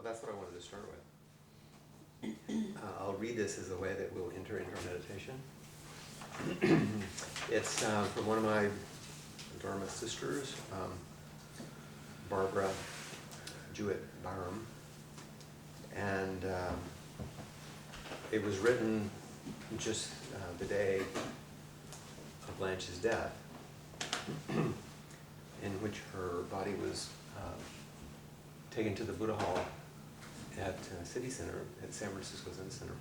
Well, that's what I wanted to start with. I'll read this as a way that we'll enter into our meditation. It's from one of my Dharma sisters, Barbara Jewett-Byram, and it was written just the day of Blanche's death, in which her body was taken to the Buddha Hall at City Center, at San Francisco Zen Center.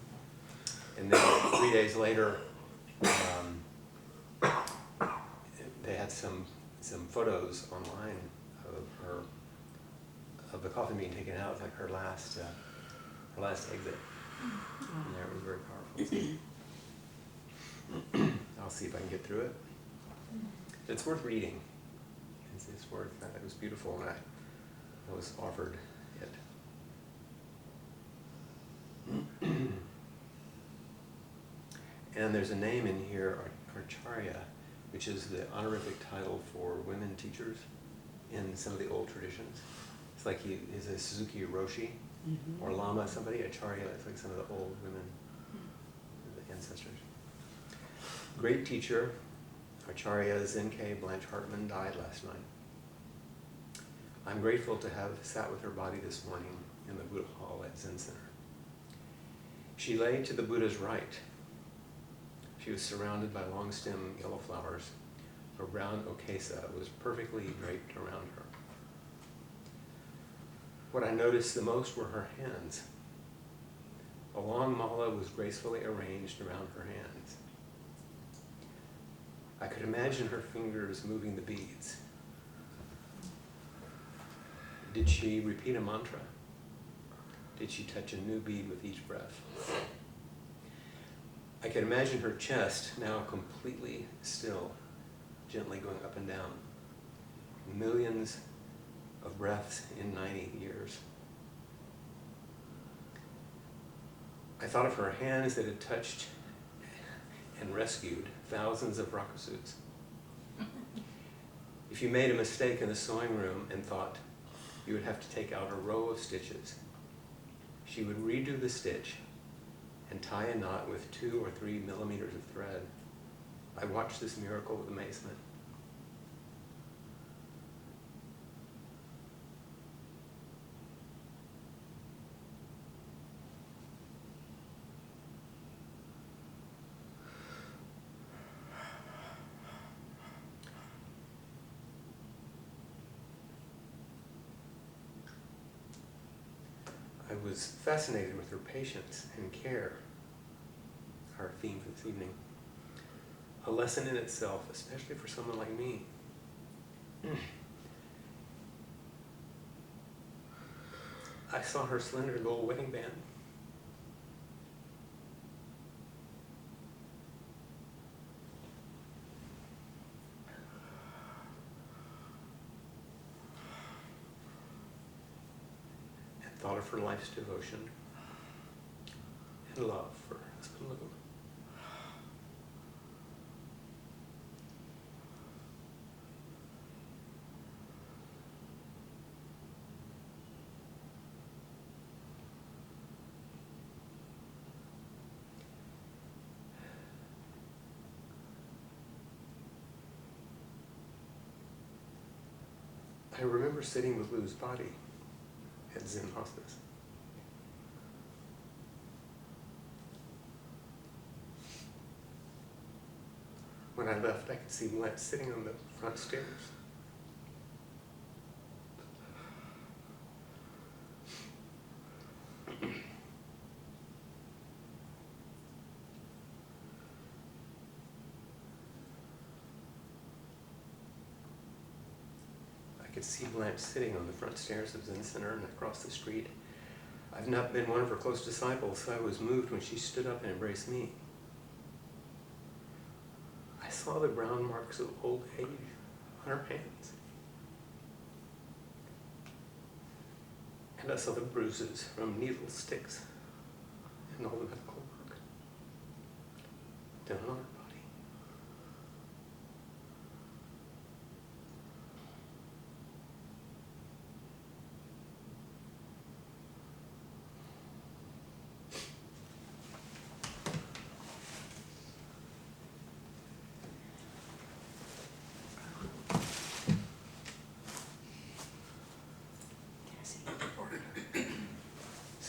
And then 3 days later, they had some photos online of the coffin being taken out, like her last exit. And that was very powerful. I'll see if I can get through it. It's worth reading. It's worth. It was beautiful, and I was offered it. And there's a name in here, Acharya, which is the honorific title for women teachers in some of the old traditions. It's like he is a Suzuki Roshi or Lama, somebody. Acharya is like some of the old women, the ancestors. Great teacher, Acharya Zenke Blanche Hartman, died last night. I'm grateful to have sat with her body this morning in the Buddha Hall at Zen Center. She lay to the Buddha's right. She was surrounded by long stem yellow flowers. Her brown okesa was perfectly draped around her. What I noticed the most were her hands. A long mala was gracefully arranged around her hands. I could imagine her fingers moving the beads. Did she repeat a mantra? Did she touch a new bead with each breath? I could imagine her chest now completely still, gently going up and down. Millions of breaths in 90 years. I thought of her hands that had touched and rescued thousands of rakusus. If you made a mistake in the sewing room and thought you would have to take out a row of stitches, she would redo the stitch and tie a knot with 2 or 3 millimeters of thread. I watched this miracle with amazement. I was fascinated with her patience and care, our theme for this evening. A lesson in itself, especially for someone like me. I saw her slender gold wedding band. Thought of her life's devotion and love for her husband Lou. I remember sitting with Lou's body at Zen Hospice. When I left, I could see Flint sitting on the front stairs. I could see Blanche sitting on the front stairs of Zen Center and across the street. I've not been one of her close disciples, so I was moved when she stood up and embraced me. I saw the brown marks of old age on her hands. And I saw the bruises from needle sticks and all the medical work done on her body.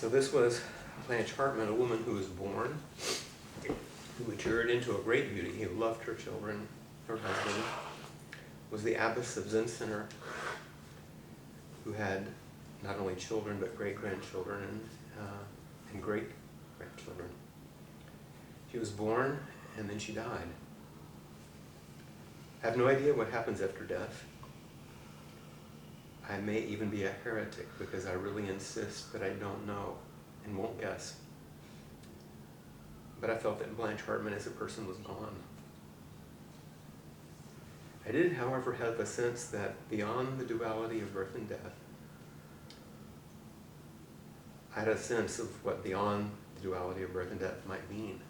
So this was Blanche Hartman, a woman who was born, who matured into a great beauty, who loved her children, her husband, was the abbess of Zen Center, who had not only children but great-grandchildren and great-grandchildren. She was born and then she died. I have no idea what happens after death. I may even be a heretic because I really insist that I don't know and won't guess. But I felt that Blanche Hartman as a person was gone. I did, however, have a sense that beyond the duality of birth and death, I had a sense of what beyond the duality of birth and death might mean.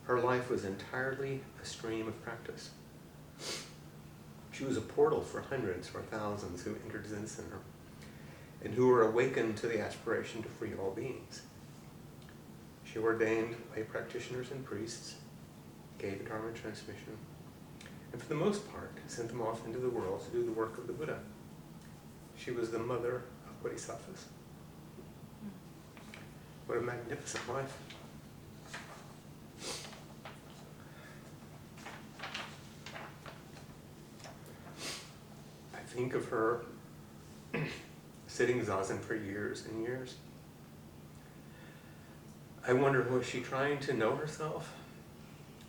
Her life was entirely a stream of practice. She was a portal for hundreds or thousands who entered Zen Center and who were awakened to the aspiration to free all beings. She ordained lay practitioners and priests, gave Dharma transmission, and for the most part sent them off into the world to do the work of the Buddha. She was the mother of bodhisattvas. What a magnificent life. I think of her sitting zazen for years and years. I wonder, was she trying to know herself,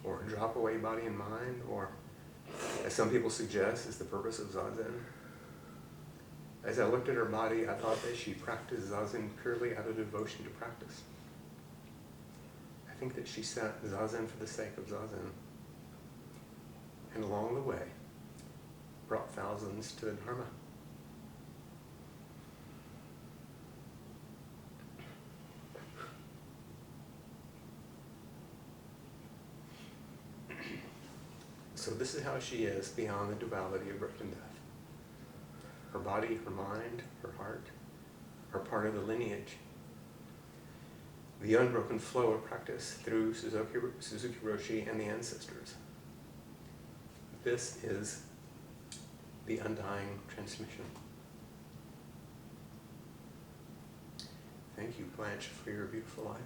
or drop away body and mind, or, as some people suggest, is the purpose of zazen? As I looked at her body, I thought that she practiced zazen purely out of devotion to practice. I think that she sat zazen for the sake of zazen, and along the way, brought thousands to the Dharma. So this is how she is beyond the duality of birth and death. Her body, her mind, her heart are part of the lineage, the unbroken flow of practice through Suzuki Roshi and the ancestors. This is the undying transmission. Thank you, Blanche, for your beautiful life.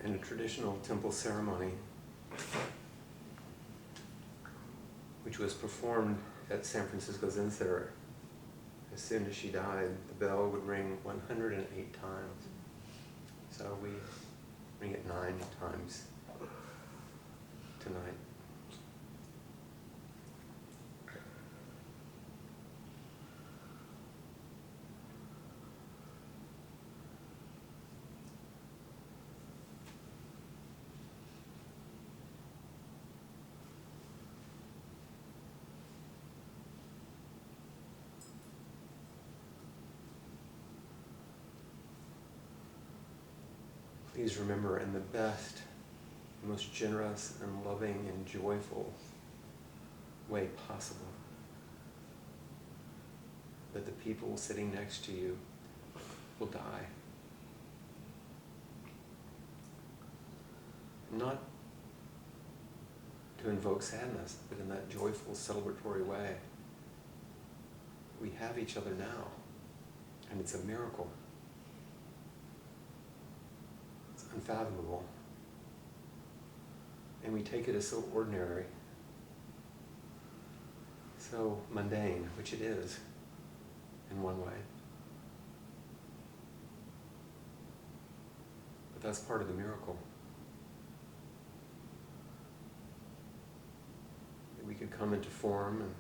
In a traditional temple ceremony, which was performed at San Francisco Zen Center, as soon as she died, the bell would ring 108 times. So we ring it 9 times tonight. Please remember, in the best, most generous and loving and joyful way possible, that the people sitting next to you will die. Not to invoke sadness, but in that joyful, celebratory way. We have each other now, and it's a miracle. Unfathomable, and we take it as so ordinary, so mundane, which it is in one way. But that's part of the miracle. That we could come into form in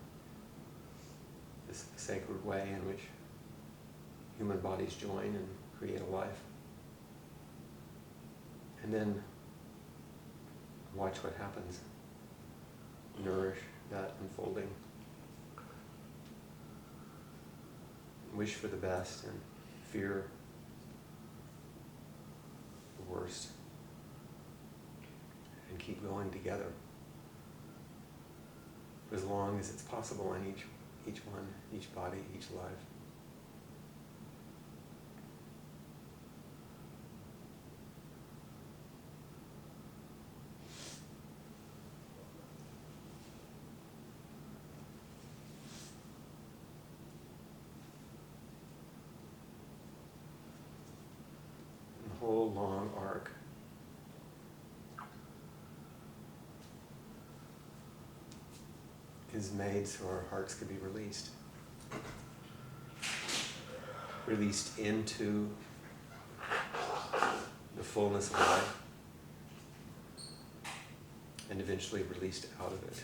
this sacred way in which human bodies join and create a life. And then watch what happens. Nourish that unfolding. Wish for the best and fear the worst. And keep going together. For as long as it's possible in each one, each body, each life. The whole long arc is made so our hearts could be released. Released into the fullness of life, and eventually released out of it.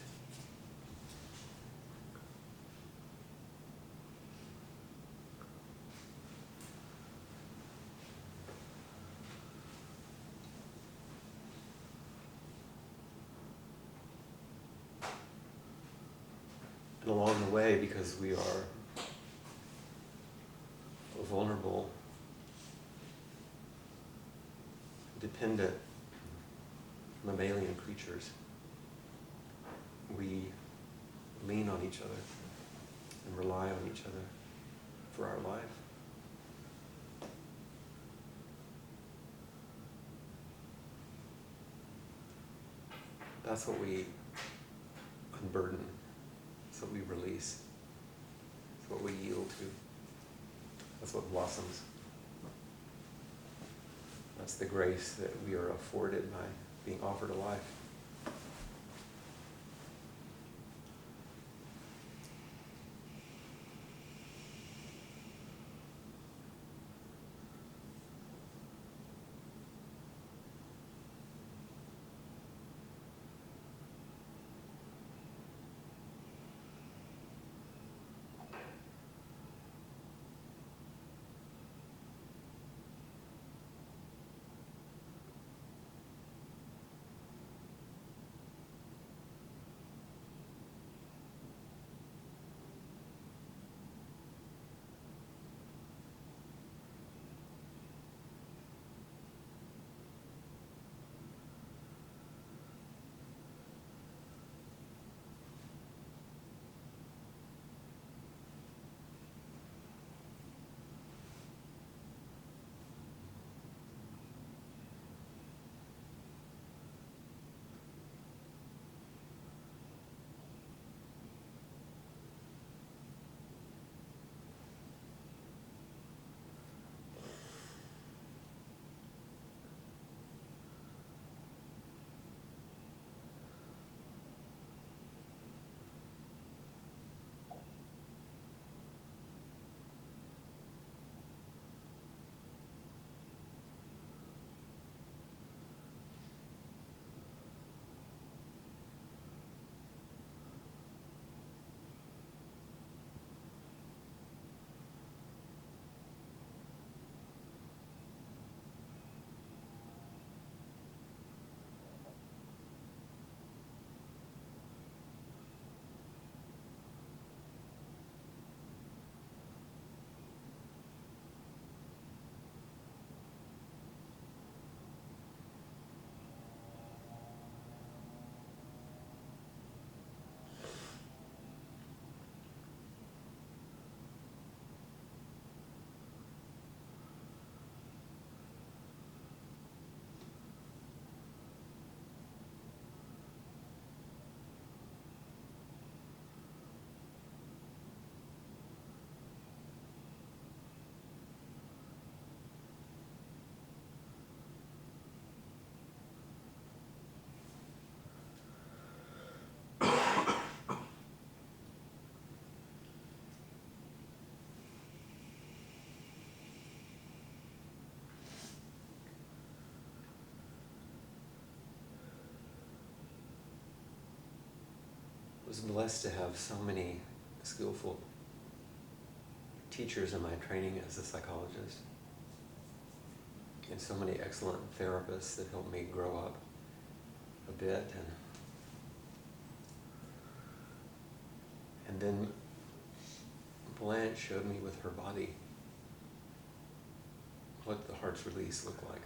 And along the way, because we are vulnerable, dependent mammalian creatures, we lean on each other and rely on each other for our life. That's what we unburden. That's what we release. That's what we yield to. That's what blossoms. That's the grace that we are afforded by being offered a life. was blessed to have so many skillful teachers in my training as a psychologist, and so many excellent therapists that helped me grow up a bit, and then Blanche showed me with her body what the heart's release looked like.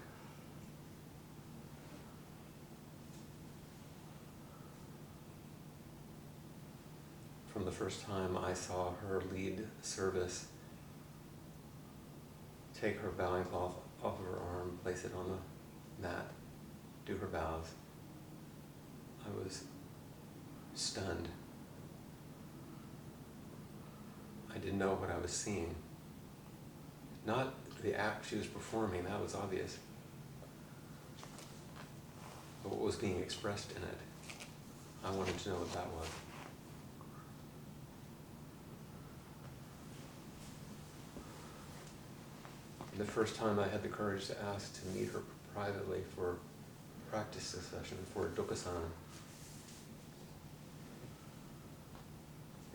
From the first time I saw her lead service, take her bowing cloth off of her arm, place it on the mat, do her bows, I was stunned. I didn't know what I was seeing. Not the act she was performing, that was obvious, but what was being expressed in it. I wanted to know what that was. The first time I had the courage to ask to meet her privately for a practice session for a dukkha-sana.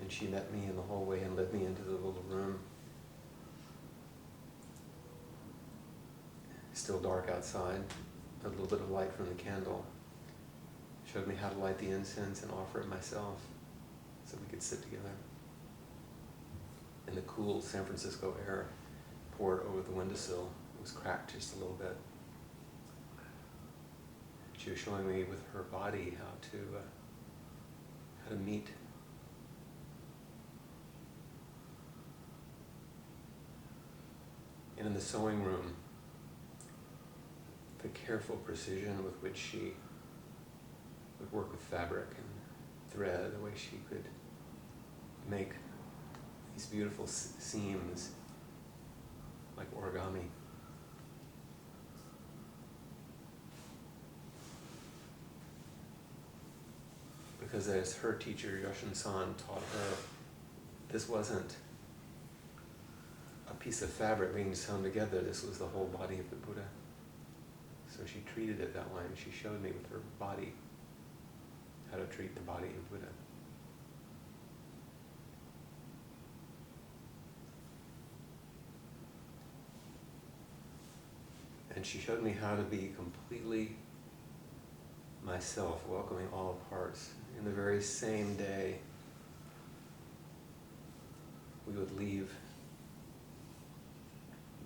And she met me in the hallway and led me into the little room. Still dark outside, a little bit of light from the candle. Showed me how to light the incense and offer it myself so we could sit together. In the cool San Francisco air poured over the windowsill. It was cracked just a little bit. She was showing me with her body how to meet. And in the sewing room, the careful precision with which she would work with fabric and thread, the way she could make these beautiful seams like origami. Because as her teacher, Yoshin-san, taught her, this wasn't a piece of fabric being sewn together, this was the whole body of the Buddha. So she treated it that way, and she showed me with her body how to treat the body of Buddha. And she showed me how to be completely myself, welcoming all parts. In the very same day, we would leave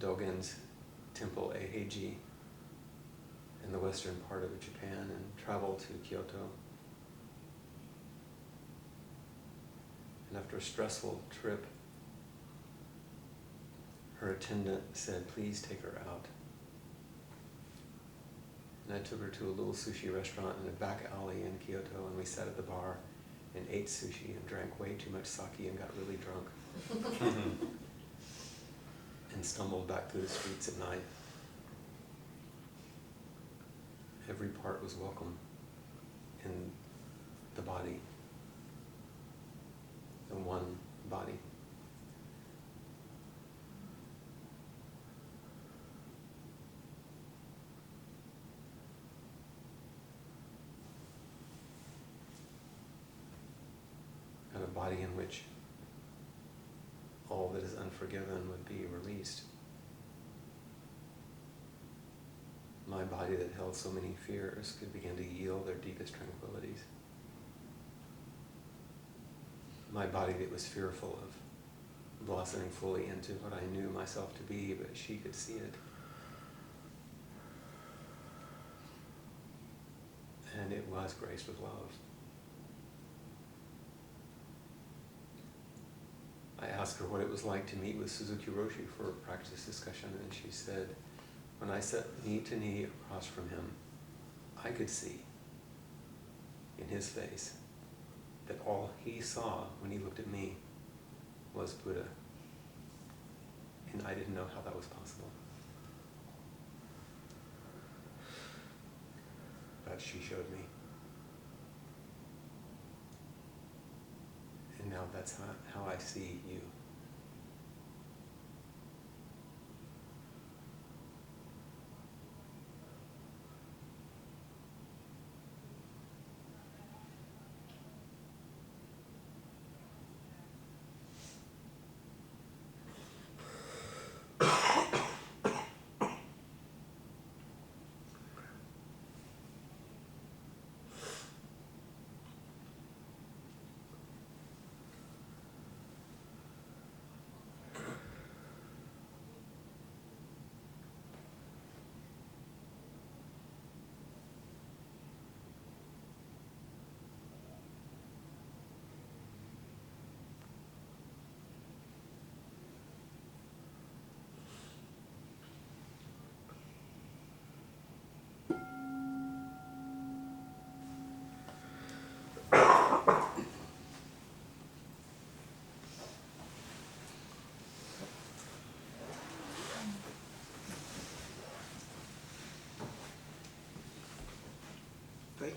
Dogen's temple, Eiheiji, in the western part of Japan and travel to Kyoto. And after a stressful trip, her attendant said, please take her out. And I took her to a little sushi restaurant in a back alley in Kyoto, and we sat at the bar and ate sushi and drank way too much sake and got really drunk. And stumbled back through the streets at night. Every part was welcome in the body, the one body. And a body in which all that is unforgiven would be released. My body that held so many fears could begin to yield their deepest tranquilities. My body that was fearful of blossoming fully into what I knew myself to be, but she could see it. And it was graced with love. I asked her what it was like to meet with Suzuki Roshi for a practice discussion, and she said, when I sat knee to knee across from him, I could see in his face that all he saw when he looked at me was Buddha. And I didn't know how that was possible. But she showed me. And now that's how I see you.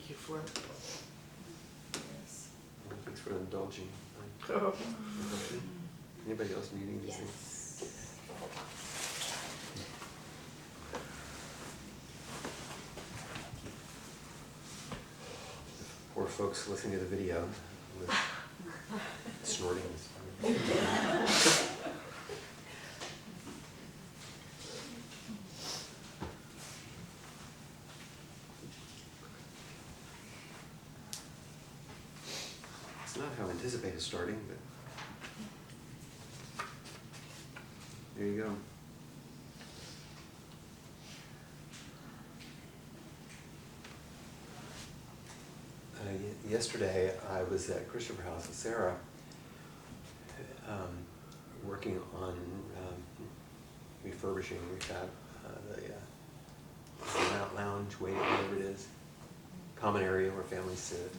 Thank you for Yes. Well, thanks for indulging. Oh. Anybody else needing these Yes. things? Poor folks listening to the video with snorting. It's not how I anticipated starting, but there you go. Yesterday, I was at Christopher House with Sarah, working on refurbishing. We've got the lounge, waiting, whatever it is, common area where families sit.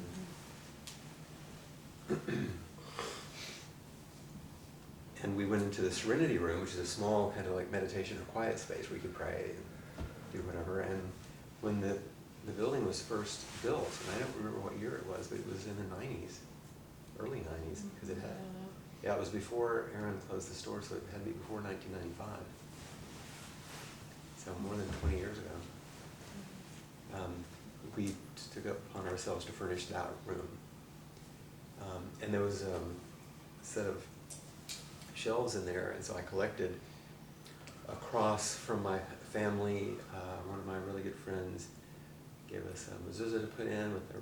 And we went into the Serenity Room, which is a small kind of like meditation or quiet space where you could pray and do whatever. And when the building was first built, and I don't remember what year it was, but it was in the 90s, early 90s, because it had, yeah, it was before Aaron closed the store, so it had to be before 1995. So more than 20 years ago. We took it upon ourselves to furnish that room. And there was a set of shelves in there, and so I collected across from my family. One of my really good friends gave us a mezuzah to put in with their,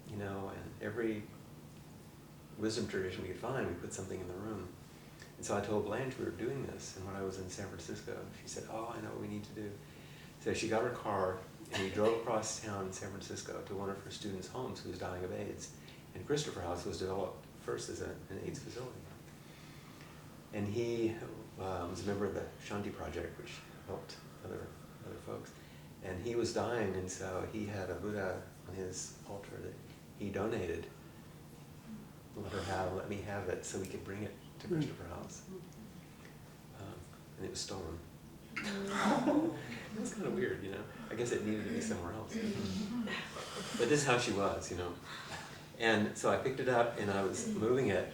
and every wisdom tradition we could find, we put something in the room. And so I told Blanche we were doing this, and when I was in San Francisco, she said, "Oh, I know what we need to do." So she got her car, and we drove across town in San Francisco to one of her students' homes who was dying of AIDS. And Christopher House was developed first as an AIDS facility. And he was a member of the Shanti Project, which helped other folks. And he was dying, and so he had a Buddha on his altar that he donated. Let me have it, so we could bring it to Christopher House. And it was stolen. It was kind of weird, I guess it needed to be somewhere else. But this is how she was, And so I picked it up, and I was moving it,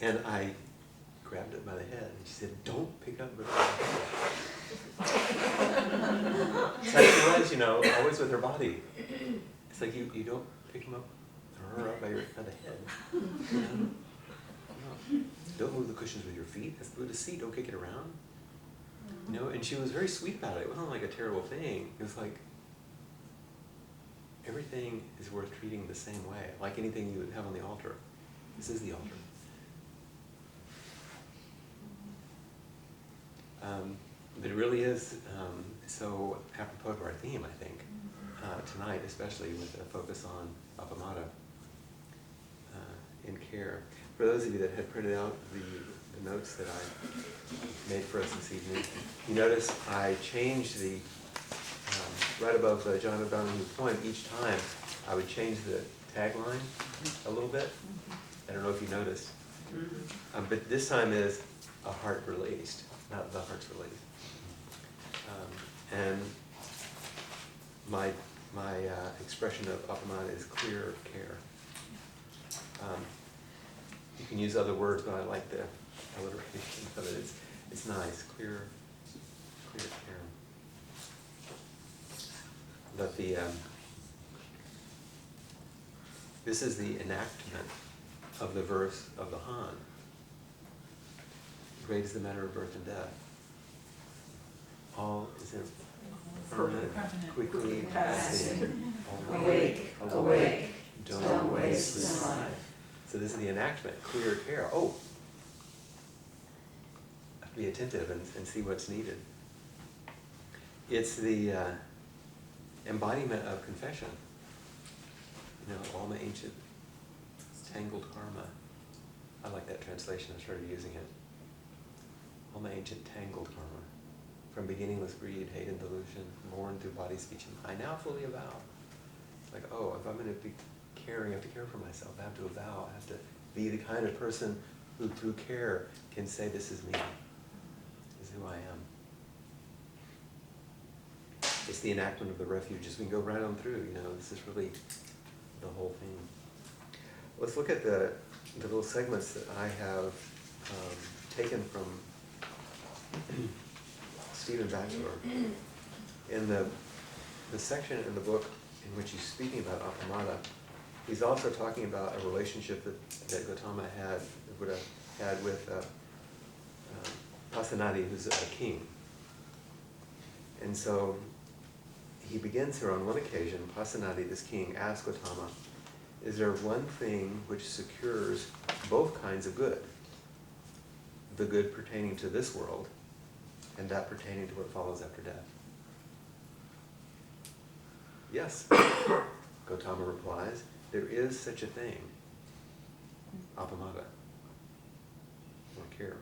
and I grabbed it by the head, and she said, "Don't pick up the head." So she was, always with her body. It's like you don't pick him up, or her up by the head. No. Don't move the cushions with your feet. That's Buddha's seat. Don't kick it around. And she was very sweet about it. It wasn't like a terrible thing. It was like everything is worth treating the same way, like anything you would have on the altar. This is the altar. But it really is so apropos to our theme, I think, tonight, especially with a focus on appamada in care. For those of you that had printed out the notes that I made for us this evening, you notice I changed the, right above the John O'Donohue poem, each time I would change the tagline a little bit. I don't know if you noticed. But this time is a heart released, not the heart's released. And my expression of appamada is clear care. You can use other words, but I like the alliteration of it. It's nice, clear care. But this is the enactment of the verse of the Han. Great is the matter of birth and death. All is impermanent, quickly passing. Awake, awake, Don't waste this life. So this is the enactment, clear care. Oh, I have to be attentive and see what's needed. It's the embodiment of confession. All the ancient tangled karma. I like that translation. I started using it. All my ancient tangled karma. From beginningless greed, hate, and delusion, born through body, speech, and I now fully avow. It's like, oh, if I'm going to be caring, I have to care for myself. I have to avow. I have to be the kind of person who, through care, can say, this is me. This is who I am. It's the enactment of the refuges. We can go right on through. This is really the whole thing. Let's look at the little segments that I have taken from Stephen Batchelor. In the section in the book in which he's speaking about appamada, he's also talking about a relationship that Gautama had, the Buddha had with Pasenadi, who's a king. And so he begins here on one occasion, Pasenadi, this king, asks Gautama, is there one thing which secures both kinds of good? The good pertaining to this world and that pertaining to what follows after death? Yes, Gautama replies, there is such a thing, appamada, or care.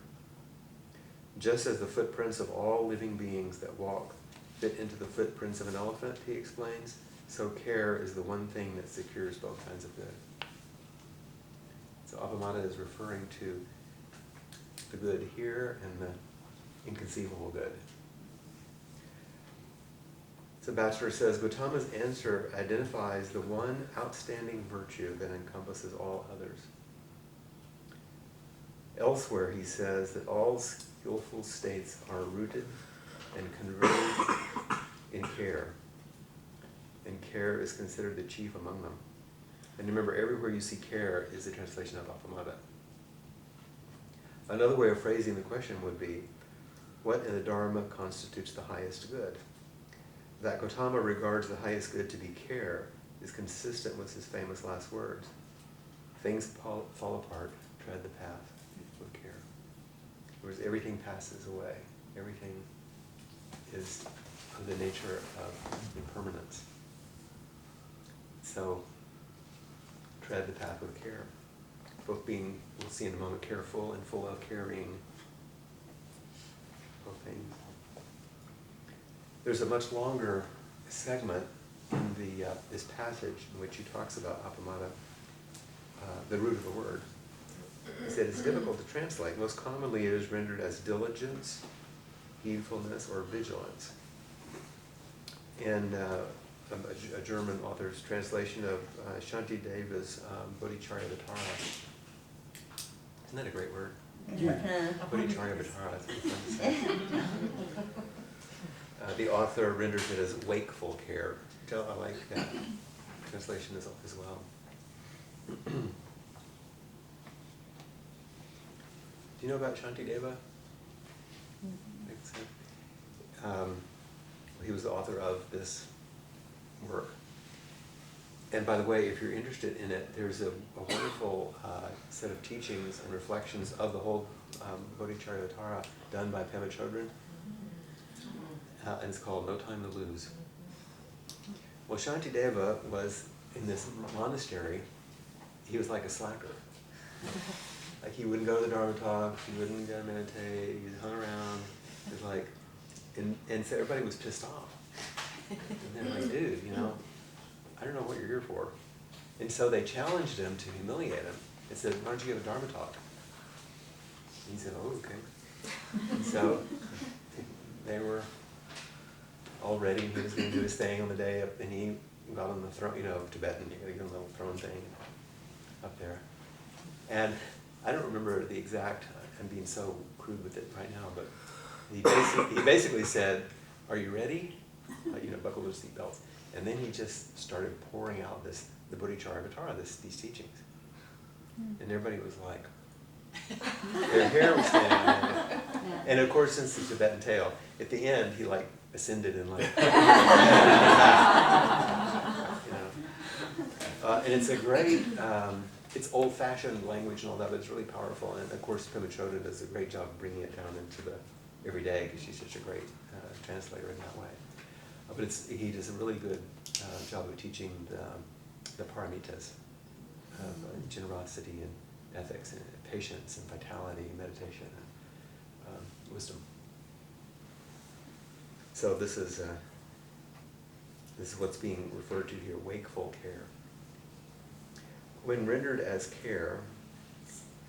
Just as the footprints of all living beings that walk fit into the footprints of an elephant, he explains, so care is the one thing that secures both kinds of good. So appamada is referring to the good here and the inconceivable good. So Batchelor says, Gautama's answer identifies the one outstanding virtue that encompasses all others. Elsewhere he says that all skillful states are rooted and converged in care, and care is considered the chief among them. And remember, everywhere you see care is the translation of appamada. Another way of phrasing the question would be, what in the Dharma constitutes the highest good? That Gautama regards the highest good to be care is consistent with his famous last words. Things fall apart, tread the path with care. Whereas everything passes away. Everything is of the nature of impermanence. So, tread the path with care. Both being, we'll see in a moment, careful and full of caring. Both things. There's a much longer segment in this passage in which he talks about appamada, the root of the word. He said it's difficult to translate. Most commonly it is rendered as diligence, heedfulness, or vigilance. And a German author's translation of Shantideva's Bodhicharyavatara. Isn't that a great word? Bodhicharyavatara, that's what I'm trying to say. The author renders it as wakeful care. I like that translation as well. Do you know about Shantideva? He was the author of this work. And by the way, if you're interested in it, there's a wonderful set of teachings and reflections of the whole Bodhicharyavatara done by Pema Chodron. And it's called No Time to Lose. Well, Shantideva was in this monastery. He was like a slacker. Like he wouldn't go to the Dharma talks, he wouldn't go meditate, he hung around. It was like, and so everybody was pissed off. And they're like, dude, I don't know what you're here for. And so they challenged him to humiliate him and said, why don't you give a Dharma talk? And he said, oh, okay. And so they were all ready, and he was going to do his thing on the day, and he got on the throne, Tibetan, you got to get on the little throne thing up there. And I don't remember the exact, I'm being so crude with it right now, but he basically said, are you ready? Buckle those seatbelts. And then he just started pouring out the Bodhicharyavatara, these teachings. And everybody was like, their hair was standing on it. And of course, since the Tibetan tale, at the end, he ascended and and it's a great, it's old-fashioned language and all that, but it's really powerful. And of course, Pema Chodron does a great job of bringing it down into the everyday, because she's such a great translator in that way. But he does a really good job of teaching the paramitas of generosity and ethics and patience and vitality and meditation and wisdom. So this is what's being referred to here, wakeful care. When rendered as care,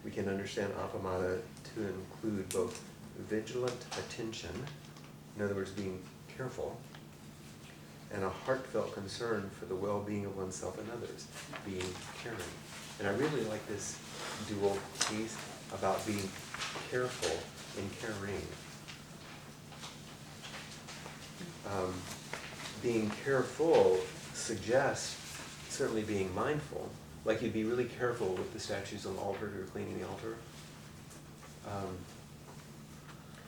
we can understand appamada to include both vigilant attention, in other words, being careful, and a heartfelt concern for the well-being of oneself and others, being caring. And I really like this dual piece about being careful and caring. Being careful suggests certainly being mindful, like you'd be really careful with the statues on the altar if you're cleaning the altar.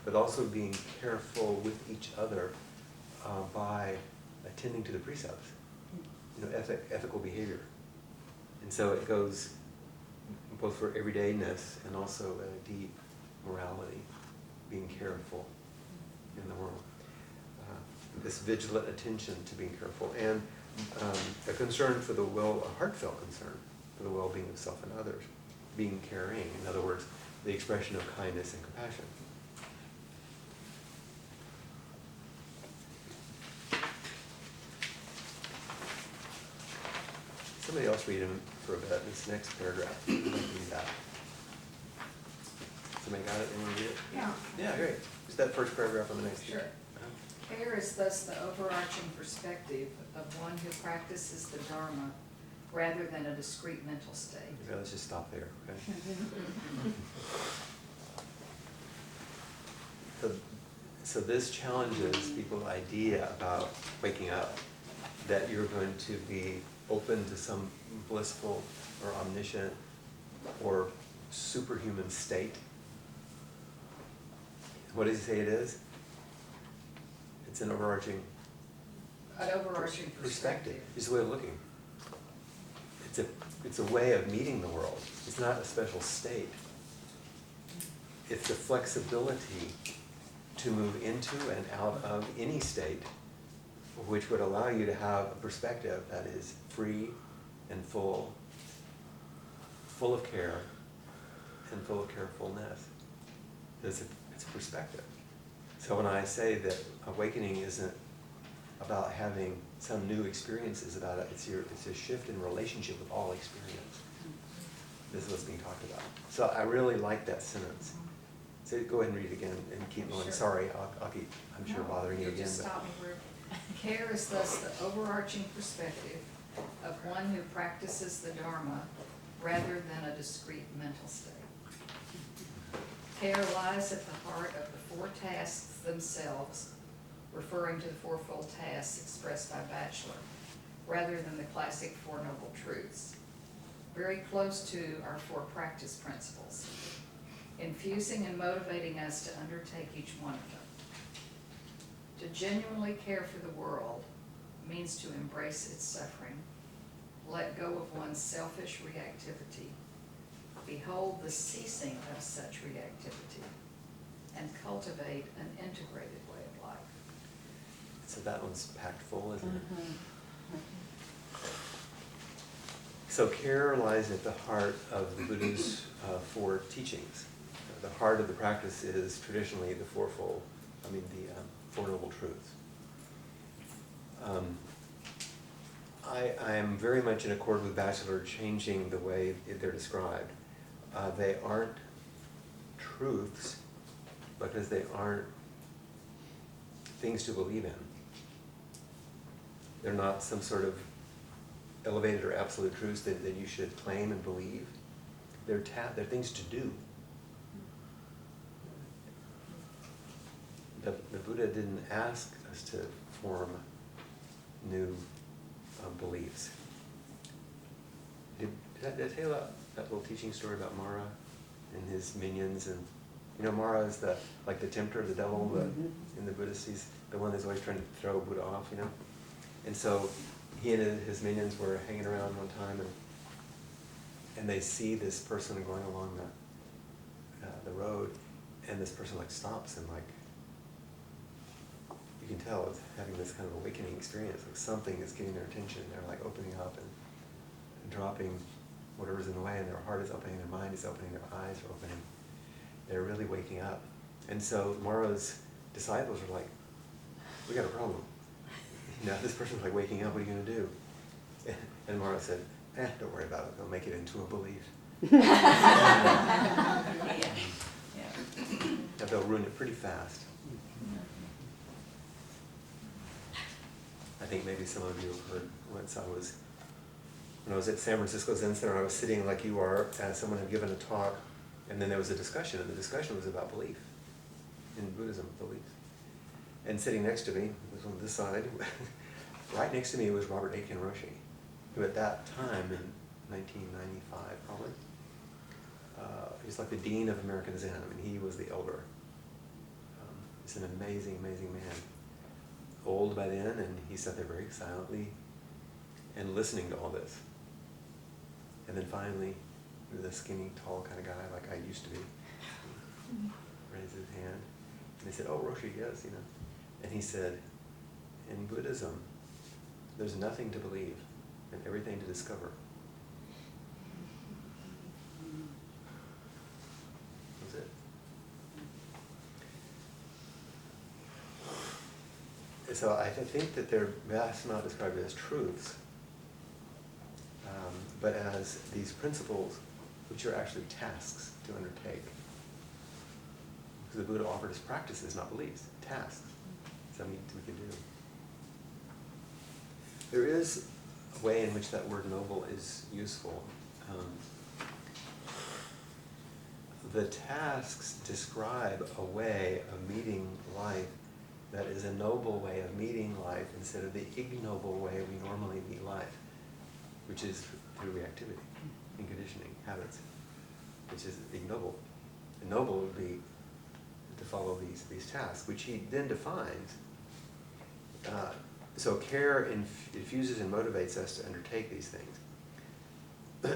But also being careful with each other by attending to the precepts, ethical behavior. And so it goes both for everydayness and also a deep morality, being careful in the world. This vigilant attention to being careful, and a concern for a heartfelt concern for the well-being of self and others, being caring, in other words, the expression of kindness and compassion. Somebody else read him for a bit, this next paragraph. I'd like to read that. Somebody got it? Anyone read it? Yeah. Yeah, great. Just that first paragraph on the next page. Sure. Care is thus the overarching perspective of one who practices the Dharma rather than a discrete mental state. Okay, let's just stop there, okay? So this challenges people's idea about waking up, that you're going to be open to some blissful or omniscient or superhuman state. What does he say it is? It's an overarching perspective. It's a way of looking. It's a way of meeting the world. It's not a special state. It's the flexibility to move into and out of any state, which would allow you to have a perspective that is free and full of care and full of carefulness. It's a perspective. So when I say that awakening isn't about having some new experiences about it, it's a shift in relationship with all experience. This is what's being talked about. So I really like that sentence. So go ahead and read it again and keep going. Sure. Sorry, I'll keep, I'm sure, bothering you again. Just stop me where. Care is thus the overarching perspective of one who practices the Dharma rather than a discrete mental state. Care lies at the heart of the four tasks themselves, referring to the fourfold tasks expressed by Batchelor, rather than the classic Four Noble Truths. Very close to our four practice principles, infusing and motivating us to undertake each one of them. To genuinely care for the world means to embrace its suffering, let go of one's selfish reactivity, behold the ceasing of such reactivity, and cultivate an integrated way of life. So that one's packed full, isn't it? So care lies at the heart of the Buddha's four teachings. The heart of the practice is traditionally the Four Noble Truths. I am very much in accord with Batchelor changing the way they're described. They aren't truths because they aren't things to believe in. They're not some sort of elevated or absolute truths that you should claim and believe. They're things to do. The Buddha didn't ask us to form new beliefs. Did I tell you that little teaching story about Mara and his minions? And Mara is the tempter, the devil in the Buddhist. He's the one that's always trying to throw Buddha off, And so he and his minions were hanging around one time, and they see this person going along the road, and this person stops and you can tell it's having this kind of awakening experience. Something is getting their attention. They're opening up and dropping whatever's in the way, and their heart is opening, their mind is opening, their eyes are opening. They're really waking up. And so Mara's disciples are like, we got a problem. This person's waking up, what are you going to do? And Mara said, don't worry about it. They'll make it into a belief. They'll ruin it pretty fast. I think maybe some of you have heard once when I was at San Francisco Zen Center, I was sitting like you are, and someone had given a talk, and then there was a discussion, and the discussion was about belief, in Buddhism, belief. And sitting next to me, was on this side, right next to me was Robert Aiken Roshi, who at that time, in 1995 probably, he's like the dean of American Zen. I mean, he was the elder. He's an amazing, amazing man. Old by then, and he sat there very silently and listening to all this. And then finally, the skinny, tall kind of guy like I used to be, raised his hand. And they said, "Oh, Roshi, yes, you know." And he said, "In Buddhism, there's nothing to believe and everything to discover." That was it. So I think that they're best not described as truths, but as these principles which are actually tasks to undertake. Because the Buddha offered us practices, not beliefs, tasks. Something we can do. There is a way in which that word noble is useful. The tasks describe a way of meeting life that is a noble way of meeting life instead of the ignoble way we normally meet life, which is through reactivity and conditioning, habits, which is ignoble. And noble would be to follow these tasks, which he then defines. So care infuses and motivates us to undertake these things.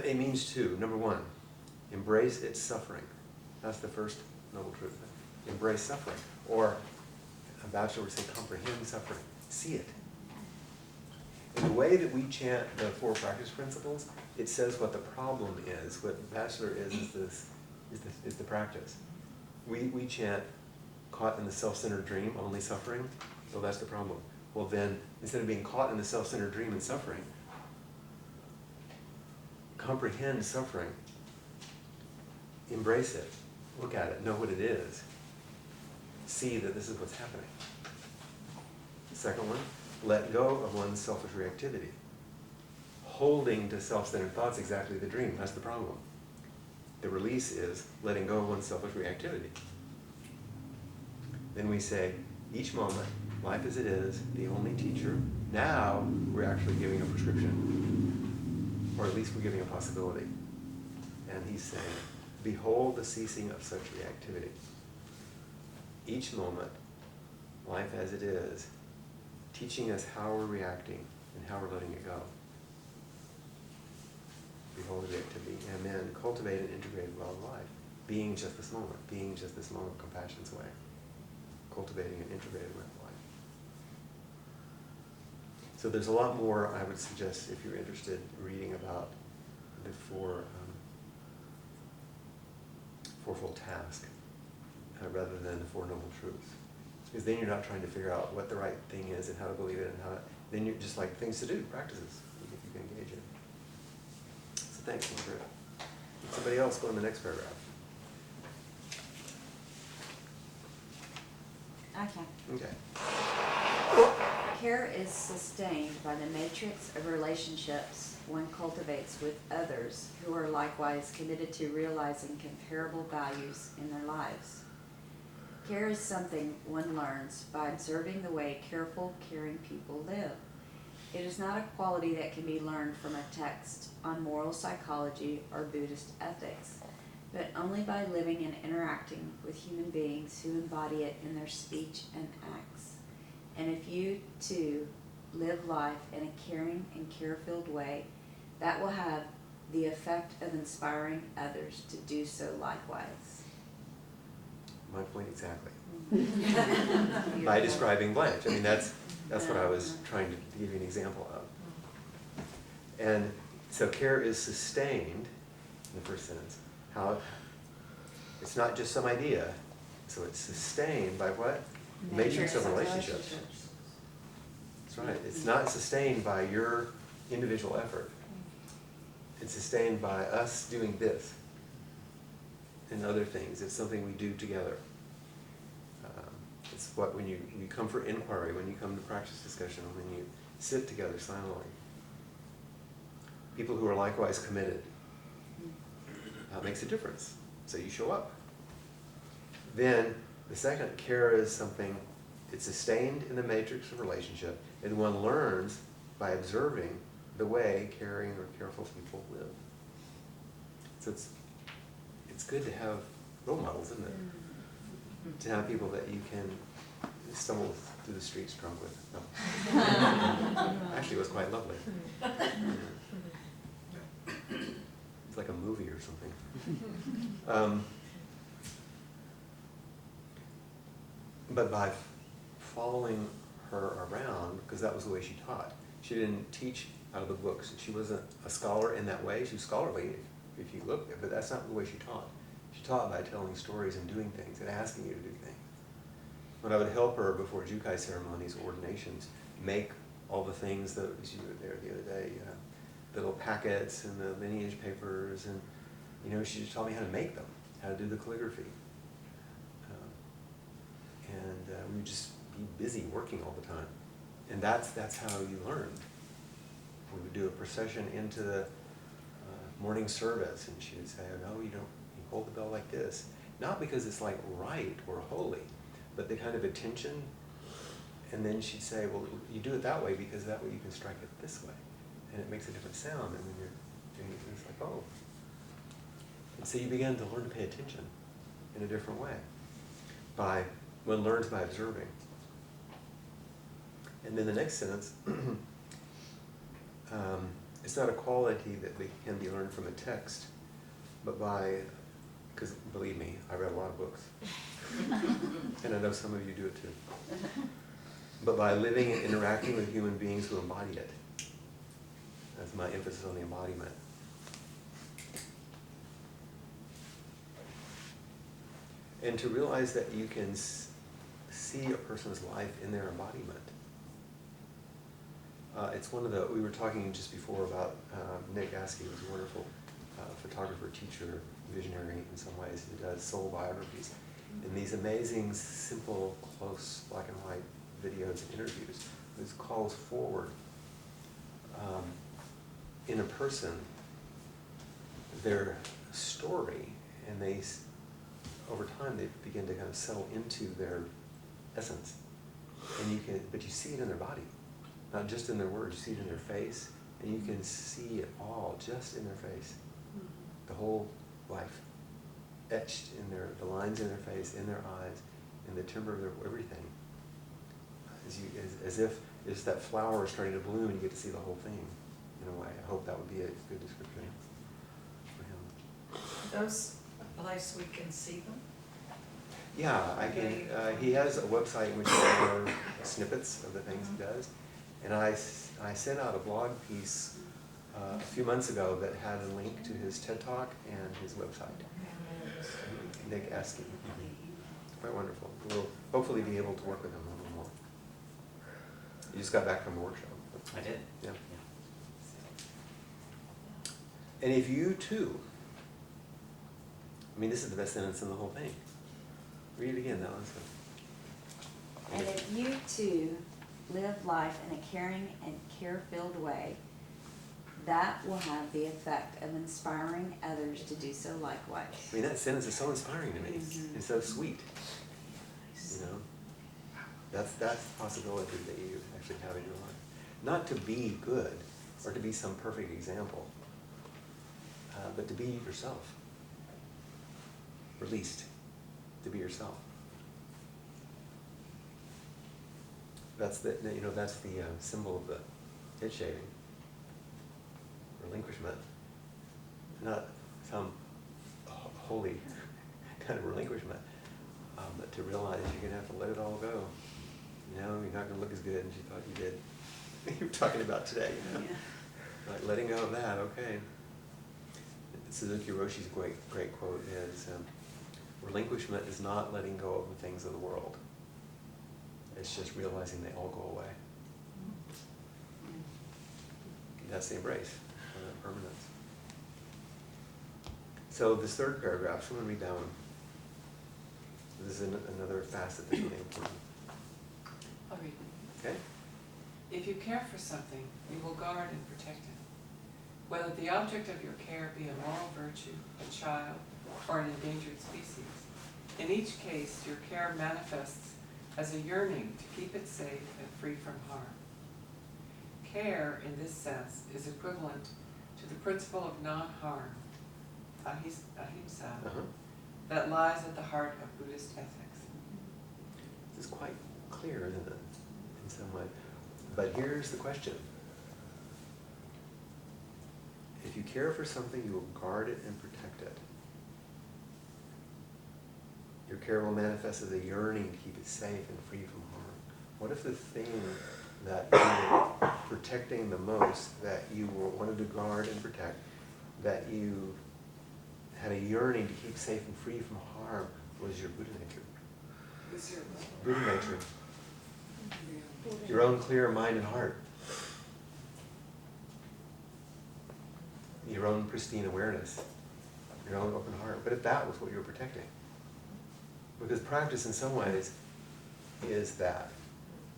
It means two. Number one, embrace its suffering. That's the first noble truth. Embrace suffering. Or a bachelor would say comprehend suffering. See it. And the way that we chant the 4 practice principles, it says what the problem is. What bachelor is the practice. We chant caught in the self-centered dream, only suffering. So that's the problem. Well then, instead of being caught in the self-centered dream and suffering, comprehend suffering. Embrace it. Look at it. Know what it is. See that this is what's happening. The second one, let go of one's selfish reactivity. Holding to self-centered thoughts exactly the dream. That's the problem. The release is letting go of one's selfish reactivity. Then we say, each moment, life as it is, the only teacher. Now we're actually giving a prescription. Or at least we're giving a possibility. And he's saying, behold the ceasing of such reactivity. Each moment, life as it is, teaching us how we're reacting and how we're letting it go. Behold the reactivity. And then cultivate an integrated well of life. Being just this moment. Being just this moment, compassion's way. Cultivating an integrated way of life. So there's a lot more I would suggest if you're interested in reading about the fourfold task rather than the 4 noble truths. Because then you're not trying to figure out what the right thing is and how to believe it and how then you're just like things to do, practices you can engage in. So thanks, Margaret. Somebody else go in the next paragraph. I can. Okay. Care is sustained by the matrix of relationships one cultivates with others who are likewise committed to realizing comparable values in their lives. Care is something one learns by observing the way careful, caring people live. It is not a quality that can be learned from a text on moral psychology or Buddhist ethics, but only by living and interacting with human beings who embody it in their speech and acts. And if you, too, live life in a caring and care-filled way, that will have the effect of inspiring others to do so likewise. My point exactly. By describing Blanche. I mean, that's what I was trying to give you an example of. And so care is sustained, in the first sentence, how it's not just some idea. So it's sustained by what? Matrix of relationships. That's right. It's not sustained by your individual effort. It's sustained by us doing this and other things. It's something we do together. It's what when you come for inquiry, when you come to practice discussion, when you sit together silently. People who are likewise committed. Makes a difference. So you show up. Then the second, care is something, it's sustained in the matrix of relationship, and one learns by observing the way caring or careful people live. So it's good to have role models, isn't it? To have people that you can stumble through the streets drunk with. No. Actually, it was quite lovely. It's like a movie or something. But by following her around, because that was the way she taught. She didn't teach out of the books. She wasn't a scholar in that way. She was scholarly, if you look, but that's not the way she taught. She taught by telling stories and doing things and asking you to do things. When I would help her before Jukai ceremonies, ordinations, make all the things that you were there the other day, the little packets and the lineage papers, and she just taught me how to make them, how to do the calligraphy. We would just be busy working all the time. And that's how you learn. We would do a procession into the morning service, and she would say, oh, no, you hold the bell like this. Not because it's like right or holy, but the kind of attention. And then she'd say, well, you do it that way because that way you can strike it this way. And it makes a different sound. And when you're doing it, it's like, oh. And so you begin to learn to pay attention in a different way. One learns by observing. And then the next sentence, it's not a quality that can be learned from a text, but because believe me, I read a lot of books. And I know some of you do it too. But by living and interacting with human beings who embody it. That's my emphasis on the embodiment. And to realize that you can see a person's life in their embodiment. It's we were talking just before about Nick Askey, who's a wonderful photographer, teacher, visionary in some ways, who does soul biographies. And these amazing, simple, close, black and white videos and interviews, this calls forward in a person their story, and over time they begin to kind of settle into their essence. But you see it in their body, not just in their words. You see it in their face, and you can see it all just in their face. The whole life etched in the lines in their face, in their eyes, in the timbre of their everything. As if it's that flower starting to bloom, and you get to see the whole thing in a way. I hope that would be a good description for him. Those a place we can see them? Yeah, I can. He has a website in which there are snippets of the things he does, and I sent out a blog piece a few months ago that had a link to his TED Talk and his website. Nick Askey. Quite wonderful. We'll hopefully be able to work with him a little more. You just got back from the workshop. I did. Yeah. And if you too, this is the best sentence in the whole thing. Read it again, that one's good. And if you too live life in a caring and care-filled way, that will have the effect of inspiring others to do so likewise. That sentence is so inspiring to me. Mm-hmm. It's so sweet. That's the possibility that you actually have in your life. Not to be good or to be some perfect example, but to be yourself. Released. To be yourself. That's the symbol of the head shaving. Relinquishment. Not some holy kind of relinquishment, but to realize you're going to have to let it all go. You're not going to look as good as you thought you did. You were talking about today. Yeah. Like letting go of that. Okay. Suzuki Roshi's great quote is, relinquishment is not letting go of the things of the world. It's just realizing they all go away. That's the embrace, permanence. So this third paragraph, someone read that one. This is another facet that's really important. Okay? If you care for something, you will guard and protect it. Whether the object of your care be a moral virtue, a child, or an endangered species. In each case, your care manifests as a yearning to keep it safe and free from harm. Care, in this sense, is equivalent to the principle of non-harm, ahimsa, that lies at the heart of Buddhist ethics. This is quite clear, isn't it, in some way? But here's the question. If you care for something, you will guard it and protect it. Your care will manifest as a yearning to keep it safe and free from harm. What if the thing that you were protecting the most, that you wanted to guard and protect, that you had a yearning to keep safe and free from harm, was your Buddha nature? Is your Buddha nature. Your own clear mind and heart. Your own pristine awareness. Your own open heart. But if that was what you were protecting. Because practice in some ways is that.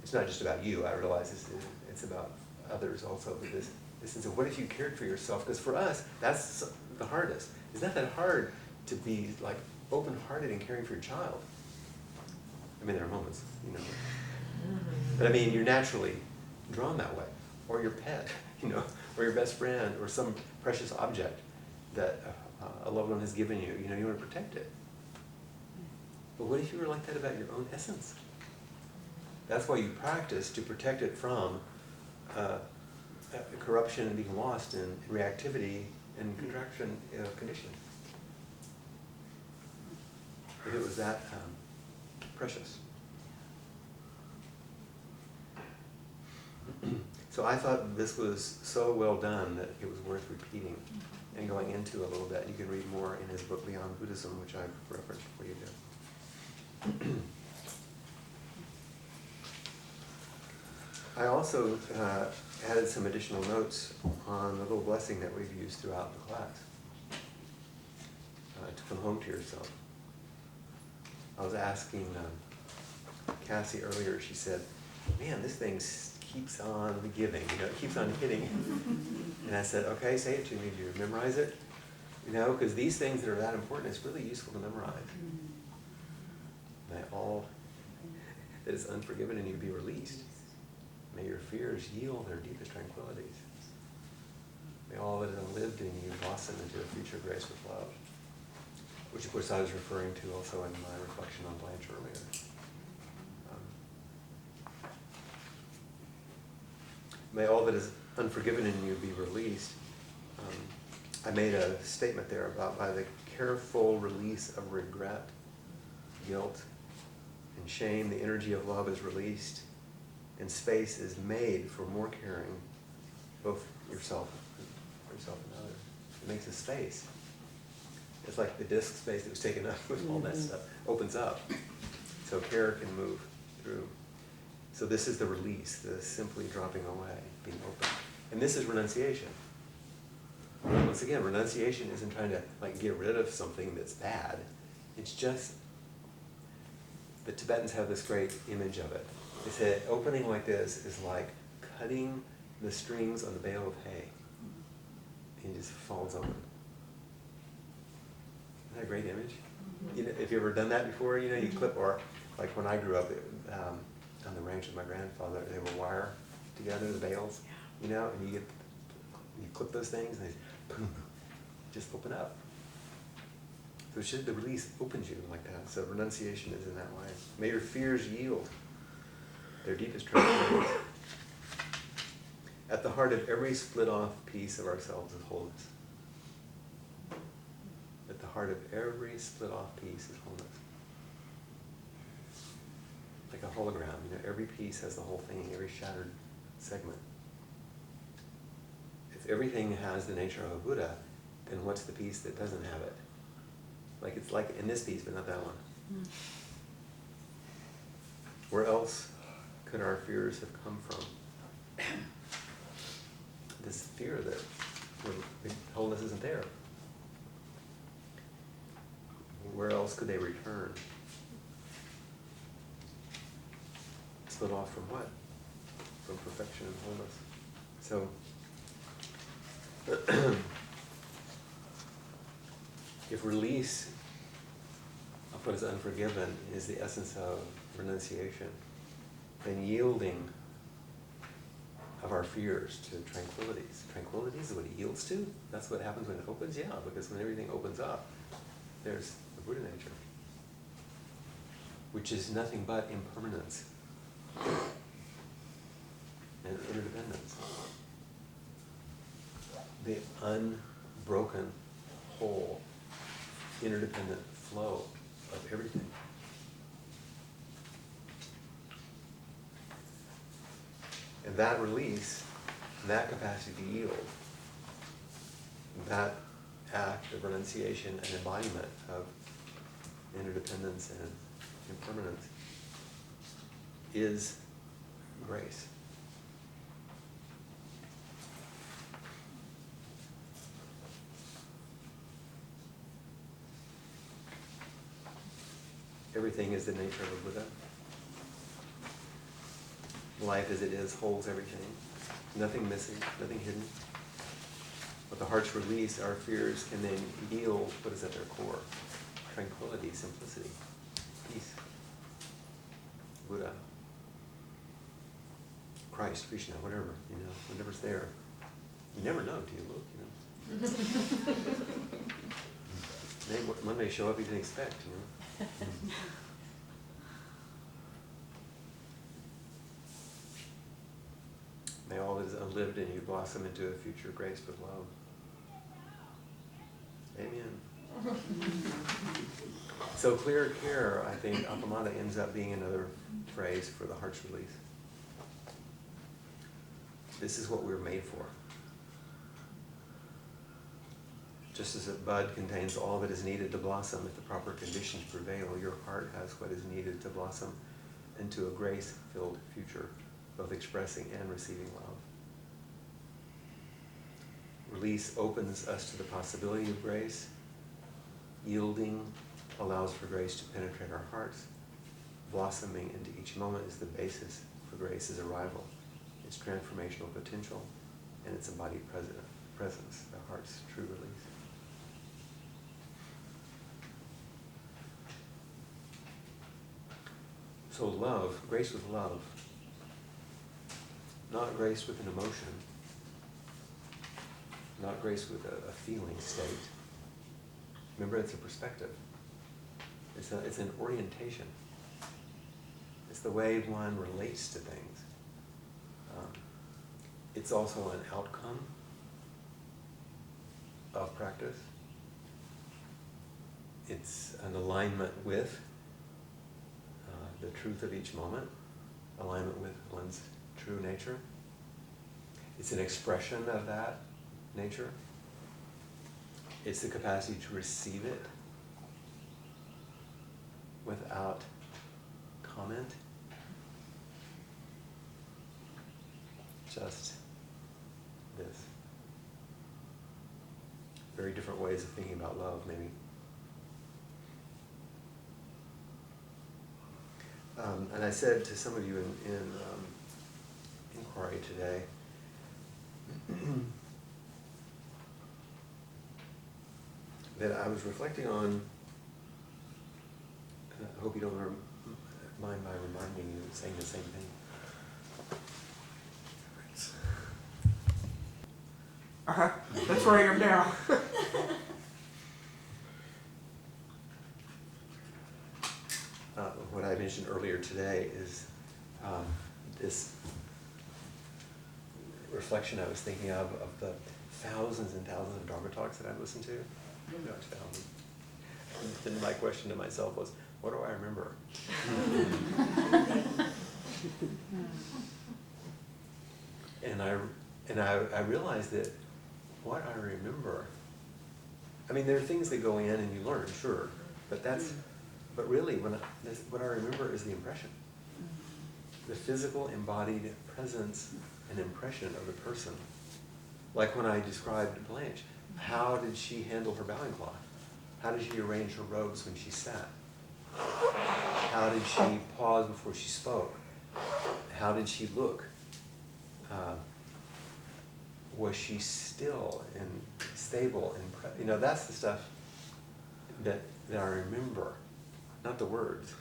It's not just about you, I realize it's about others also. But this sense of what if you cared for yourself? Because for us, that's the hardest. It's not that hard to be like open-hearted and caring for your child. I mean, there are moments, you know. But I mean, you're naturally drawn that way. Or your pet, you know, or your best friend, or some precious object that a loved one has given you. You know, you want to protect it. But what if you were like that about your own essence? That's why you practice, to protect it from corruption and being lost in reactivity and contraction condition. If it was that precious. So I thought this was so well done that it was worth repeating and going into a little bit. You can read more in his book Beyond Buddhism, which I've referenced for you there. I also added some additional notes on the little blessing that we've used throughout the class. To come home to yourself. I was asking Cassie earlier, she said, man, this thing keeps on giving, you know, it keeps on hitting. And I said, okay, say it to me. Do you memorize it? You know, because these things that are that important, it's really useful to memorize. May all that is unforgiven in you be released. May your fears yield their deepest tranquilities. May all that is unlived in you blossom into a future grace with love. Which, of course, I was referring to also in my reflection on Blanche earlier. May all that is unforgiven in you be released. I made a statement there about by the careful release of regret, guilt, and shame, the energy of love is released, and space is made for more caring, both yourself and others. It makes a space. It's like the disk space that was taken up with all that stuff opens up, so care can move through. So this is the release, the simply dropping away, being open. And this is renunciation. Once again, renunciation isn't trying to like get rid of something that's bad. It's just, the Tibetans have this great image of it. They say opening like this is like cutting the strings on the bale of hay. And it just falls open. Isn't that a great image? You know, if you've ever done that before, you know, you clip, or like when I grew up on the ranch with my grandfather, they would wire together the bales, you know, and you clip those things and they boom, just open up. So it's just the release opens you like that. So renunciation is in that way. May your fears yield their deepest tranquilities. At the heart of every split off piece of ourselves is wholeness. At the heart of every split off piece is wholeness. Like a hologram, you know, every piece has the whole thing, every shattered segment. If everything has the nature of a Buddha, then what's the piece that doesn't have it? Like it's like in this piece, but not that one. Where else could our fears have come from? This fear that wholeness isn't there. Where else could they return? Split off from what? from perfection and wholeness. So, if release of what is unforgiven is the essence of renunciation, then yielding of our fears to tranquilities. Tranquilities is what it yields to. That's what happens when it opens. Yeah, because when everything opens up, there's the Buddha nature, which is nothing but impermanence and interdependence. The unbroken, whole, interdependent flow of everything. And that release, that capacity to yield, that act of renunciation and embodiment of interdependence and impermanence is grace. Everything is the nature of a Buddha. Life as it is holds everything. Nothing missing, nothing hidden. With the heart's release, our fears can then yield what is at their core. Tranquility, simplicity, peace. Buddha. Christ, Krishna, whatever, whatever's there. You never know till you look, One may show up you didn't expect, May all that is unlived in you blossom into a future graced with love. Amen. So clear care, I think, appamada ends up being another phrase for the heart's release. This is what we were made for. Just as a bud contains all that is needed to blossom if the proper conditions prevail, your heart has what is needed to blossom into a grace-filled future, both expressing and receiving love. Release opens us to the possibility of grace. Yielding allows for grace to penetrate our hearts. Blossoming into each moment is the basis for grace's arrival, its transformational potential, and its embodied presence, the heart's true release. So love, grace with love, not grace with an emotion, not grace with a feeling state. Remember, it's a perspective. It's an orientation. It's the way one relates to things. It's also an outcome of practice. It's an alignment with the truth of each moment, alignment with one's true nature. It's an expression of that nature. It's the capacity to receive it without comment. Just this. Very different ways of thinking about love, maybe. And I said to some of you in inquiry today, that I was reflecting on, and I hope you don't mind my reminding you of saying the same thing. Let's write them down. What I mentioned earlier today is this reflection I was thinking of the thousands and thousands of Dharma talks that I've listened to. Maybe not thousands. And then my question to myself was, what do I remember? and I realized that what I remember, I mean, there are things that go in and you learn, sure, but really what I remember is the impression. The physical embodied presence and impression of the person. Like when I described Blanche, how did she handle her bowing cloth? How did she arrange her robes when she sat? How did she pause before she spoke? How did she look? Was she still and stable and that's the stuff that I remember, not the words.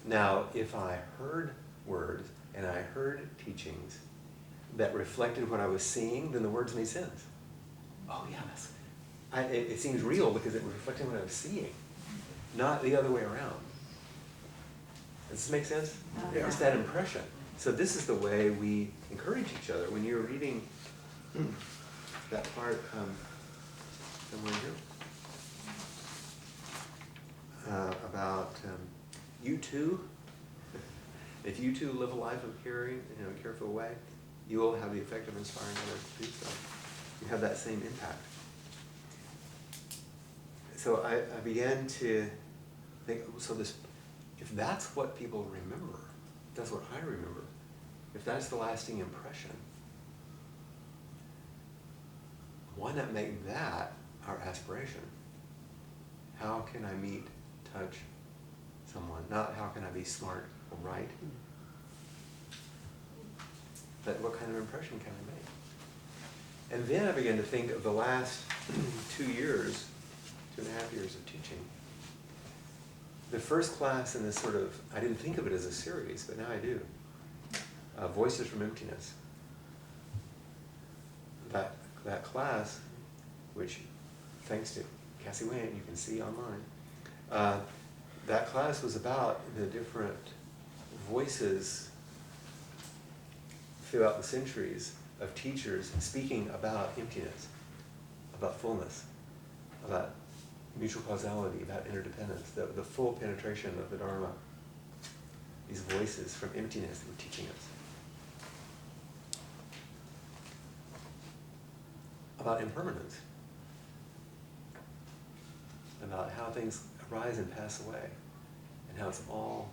Now, if I heard words and I heard teachings that reflected what I was seeing, then the words made sense. Oh yeah, it seems real because it was reflecting what I was seeing, not the other way around. Does this make sense? Yeah. It's that impression. So this is the way we encourage each other. When you're reading that part somewhere here about you too, if you too live a life of caring in a careful way, you will have the effect of inspiring others to do so. You have that same impact. So I began to think, if that's what people remember, that's what I remember, if that's the lasting impression, why not make that our aspiration? How can I meet, touch someone? Not how can I be smart or right, but what kind of impression can I make? And then I began to think of the last 2 years, 2.5 years of teaching. The first class in this I didn't think of it as a series, but now I do. Voices from Emptiness. That class, which thanks to Cassie Wayne, you can see online, that class was about the different voices throughout the centuries of teachers speaking about emptiness, about fullness, about mutual causality, about interdependence, the full penetration of the Dharma. These voices from emptiness that were teaching us. About impermanence. About how things arise and pass away. And how it's all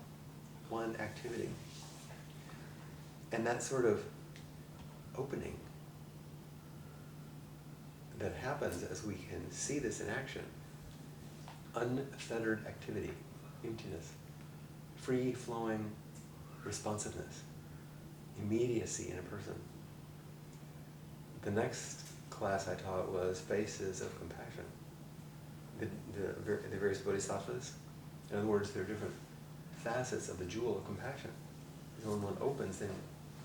one activity. And that sort of opening that happens as we can see this in action. Unfettered activity, emptiness, free-flowing responsiveness, immediacy in a person. The next class I taught was Faces of Compassion. The various bodhisattvas. In other words, there are different facets of the jewel of compassion. When one opens, then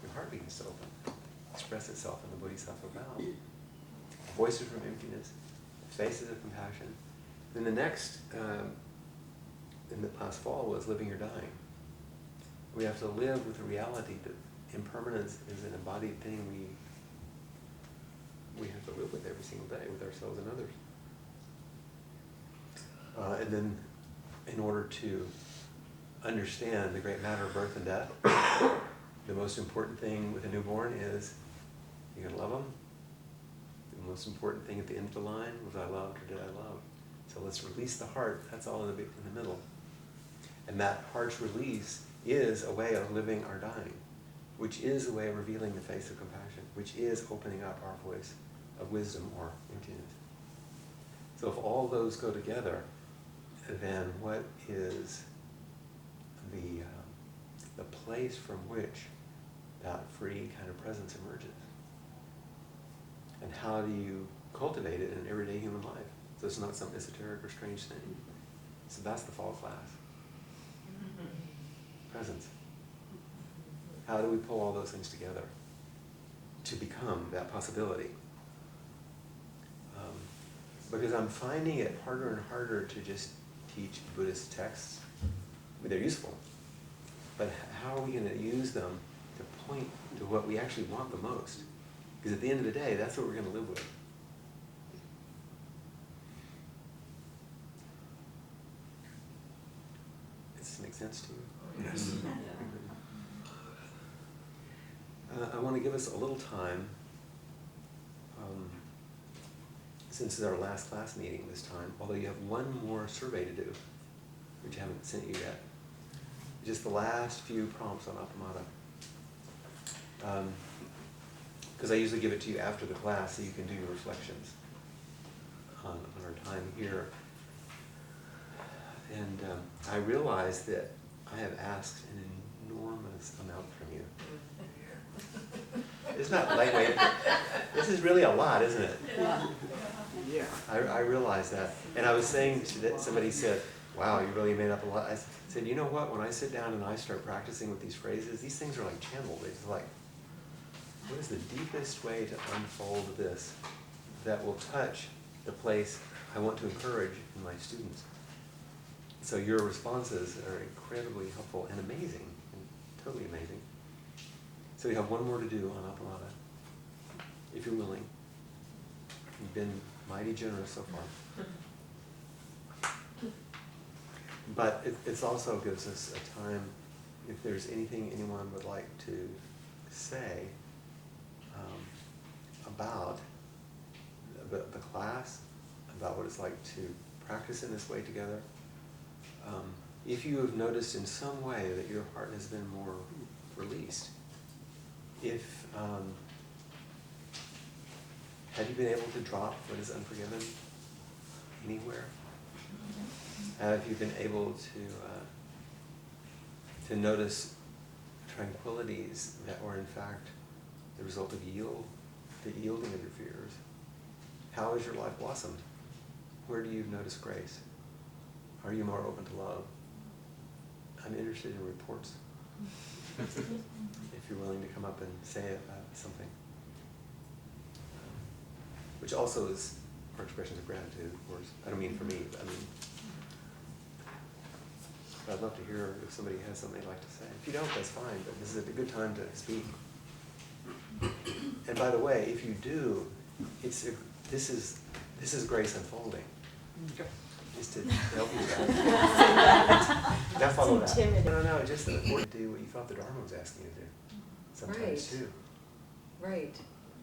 your heart begins to open, express itself in the bodhisattva vow. Voices from Emptiness, Faces of Compassion. Then the next, in the last fall, was Living or Dying. We have to live with the reality that impermanence is an embodied thing we have to live with every single day, with ourselves and others. And then, in order to understand the great matter of birth and death, the most important thing with a newborn is you're going to love them. The most important thing at the end of the line was I loved or did I love? So let's release the heart. That's all in the middle. And that heart's release is a way of living or dying, which is a way of revealing the face of compassion, which is opening up our voice of wisdom or emptiness. So if all those go together, then what is the place from which that free kind of presence emerges? And how do you cultivate it in everyday human life? So it's not some esoteric or strange thing. So that's the fall class. Presence. How do we pull all those things together to become that possibility? Because I'm finding it harder and harder to just teach Buddhist texts. I mean, they're useful. But how are we going to use them to point to what we actually want the most? Because at the end of the day, that's what we're going to live with. Does this make sense to you? Yes. I want to give us a little time, since it's our last class meeting this time, although you have one more survey to do, which I haven't sent you yet. Just the last few prompts on Appamada. Because I usually give it to you after the class so you can do your reflections on our time here. And I realize that I have asked an enormous amount from you. It's not lightweight. This is really a lot, isn't it? Yeah. I realize that. And I was saying that somebody said, wow, you really made up a lot. I said, you know what? When I sit down and I start practicing with these phrases, these things are like channeled. It's like, what is the deepest way to unfold this that will touch the place I want to encourage in my students? So your responses are incredibly helpful and amazing, and totally amazing. So we have one more to do on Appalachia, if you're willing. You've been mighty generous so far. But it also gives us a time, if there's anything anyone would like to say about the class, about what it's like to practice in this way together. If you have noticed in some way that your heart has been more released, if have you been able to drop what is unforgiven anywhere? Have you been able to notice tranquilities that were in fact the result of the yielding of your fears? How has your life blossomed? Where do you notice grace? Are you more open to love? I'm interested in reports. If you're willing to come up and say something. Which also is for expressions of gratitude, of course. I don't mean for me, but I mean, but I'd love to hear if somebody has something they'd like to say. If you don't, that's fine, but this is a good time to speak. And by the way, if you do, this is grace unfolding. Just to help you guys. Now follow that. No, just to do what you thought the Dharma was asking you to do. Sometimes Right. too. Right,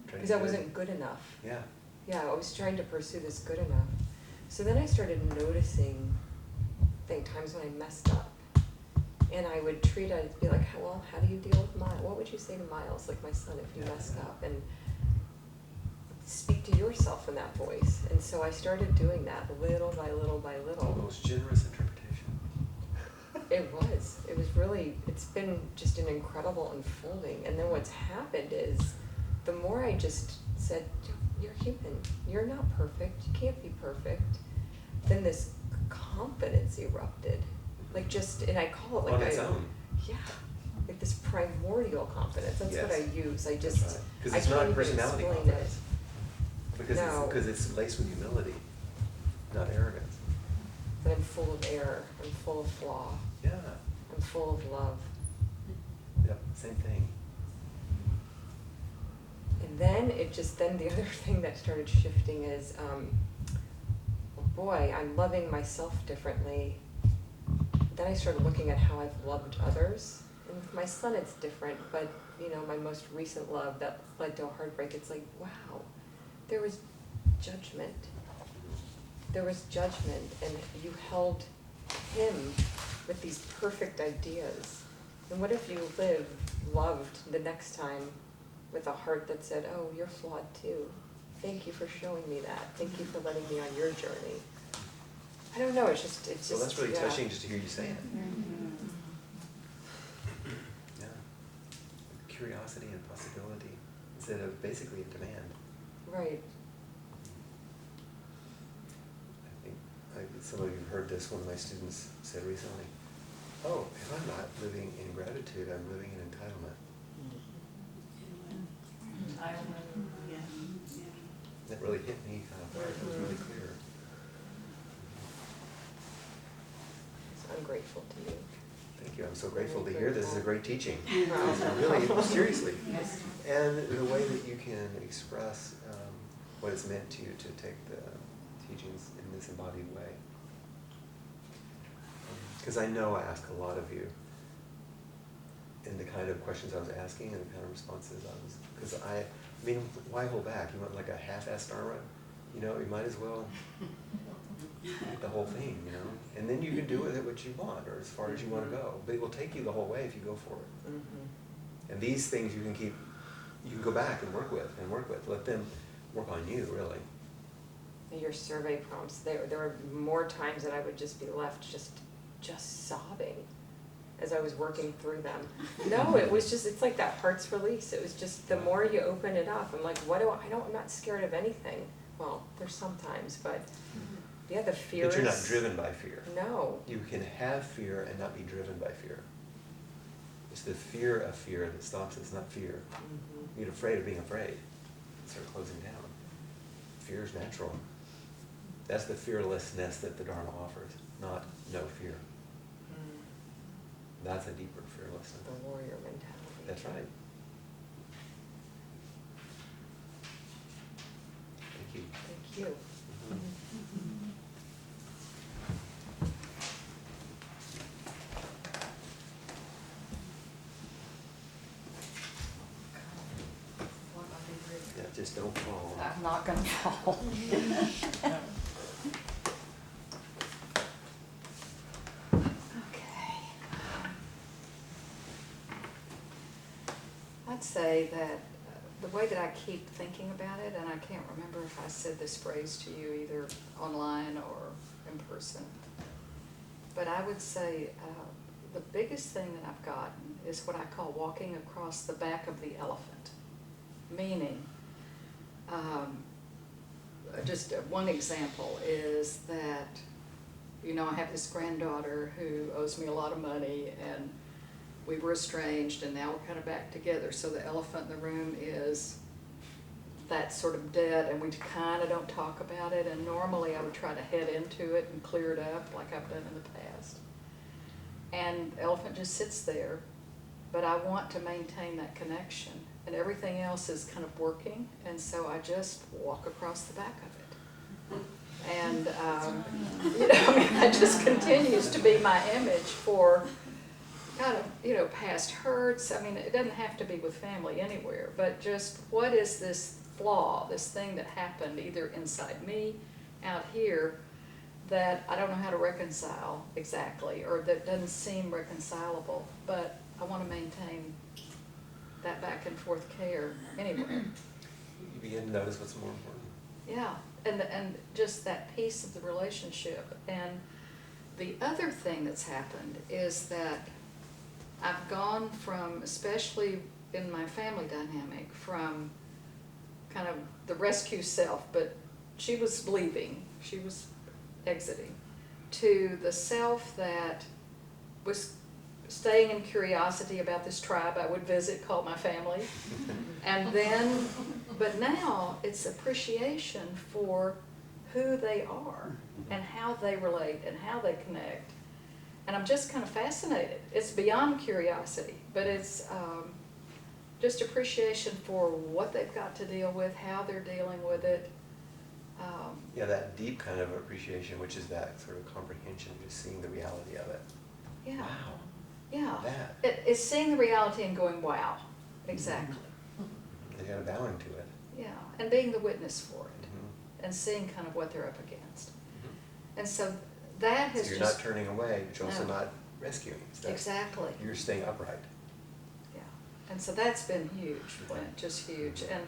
Trying because to I do it. wasn't good enough. Yeah. Yeah, I was trying to pursue this good enough. So then I started noticing times when I messed up. And I would treat it, I'd be like, well, how do you deal with Miles? What would you say to Miles, like my son, if you messed up? And speak to yourself in that voice. And so I started doing that little by little by The little. most generous interpretation. It was. It was really, it's been just an incredible unfolding. And then what's happened is, the more I just said, you're human, you're not perfect, you can't be perfect, then this confidence erupted. Like just, and I call it like On its own. yeah, like this primordial confidence. That's what I Yes. use. I That's just, right. 'Cause I it's can't not even personality explain confidence. it. Because No. it's laced with humility, not arrogance. But I'm full of error, I'm full of flaw, Yeah. I'm full of love. Yep. Same thing. And then then the other thing that started shifting is, oh boy, I'm loving myself differently. Then I started looking at how I've loved others. And with my son, it's different, but my most recent love that led to a heartbreak, it's like, wow, there was judgment. There was judgment, and you held him with these perfect ideas. And what if you loved the next time with a heart that said, oh, you're flawed too. Thank you for showing me that. Thank you for letting me on your journey. I don't know, it's just, Well, that's really yeah. touching just to hear you say it. Yeah. Curiosity and possibility instead of basically a demand. Right. I think some of you have heard this. One of my students said recently, oh, if I'm not living in gratitude, I'm living in entitlement. That really hit me kind of hard. It was really clear. So I'm grateful to you. Thank you. I'm so grateful to hear this. Is a great teaching. Wow. Really, seriously. And the way that you can express what it's meant to you to take the teachings in this embodied way. Because I know I ask a lot of you in the kind of questions I was asking and the kind of responses I was, because I mean, why hold back? You want like a half-assed dharma? You might as well get the whole thing, and then you can do with it what you want, or as far as you want to go. But it will take you the whole way if you go for it. Mm-hmm. And these things you can go back and work with, Let them work on you, really. Your survey prompts, there were more times that I would just be left just sobbing. as I was working through them. No, it was just, it's like that heart's release. It was just, the more you open it up, I'm like, I'm not scared of anything. Well, there's sometimes, but yeah, the fear is. But you're not driven by fear. No. You can have fear and not be driven by fear. It's the fear of fear that stops us, not fear. You get afraid of being afraid. Start closing down. Fear is natural. That's the fearlessness that the Dharma offers, not no fear. That's a deeper fearlessness. The warrior mentality. That's right. Thank you. Thank you. Yeah, just don't fall. I'm not gonna fall. Okay. I'd say that the way that I keep thinking about it, and I can't remember if I said this phrase to you either online or in person, but I would say the biggest thing that I've gotten is what I call walking across the back of the elephant. Meaning, just one example is that, you know, I have this granddaughter who owes me a lot of money, and we were estranged, and now we're kind of back together. So the elephant in the room is that sort of dead, and we kind of don't talk about it. And normally I would try to head into it and clear it up like I've done in the past. And the elephant just sits there, but I want to maintain that connection. And everything else is kind of working, and so I just walk across the back of it. And, you know, I mean, that just continues to be my image for kind of, you know, past hurts. I mean, it doesn't have to be with family anywhere, but just what is this flaw, this thing that happened either inside me, out here, that I don't know how to reconcile exactly, or that doesn't seem reconcilable, but I want to maintain that back and forth care anyway. You begin to notice what's more important. Yeah, and just that piece of the relationship. And the other thing that's happened is that I've gone from, especially in my family dynamic, from kind of the rescue self, but she was leaving, she was exiting, to the self that was staying in curiosity about this tribe I would visit called my family. And then, but now it's appreciation for who they are and how they relate and how they connect. And I'm just kind of fascinated. It's beyond curiosity, but it's just appreciation for what they've got to deal with, how they're dealing with it. Yeah, that deep kind of appreciation, which is that sort of comprehension, just seeing the reality of it. Yeah. Wow. Yeah. That. It's seeing the reality and going, wow, exactly. They got a bowing to it. Yeah, and being the witness for it, and seeing kind of what they're up against. And so that has So you're just... not turning away, but you're also No. not rescuing. So Exactly. you're staying upright. Yeah, and so that's been huge, Flint, just huge. And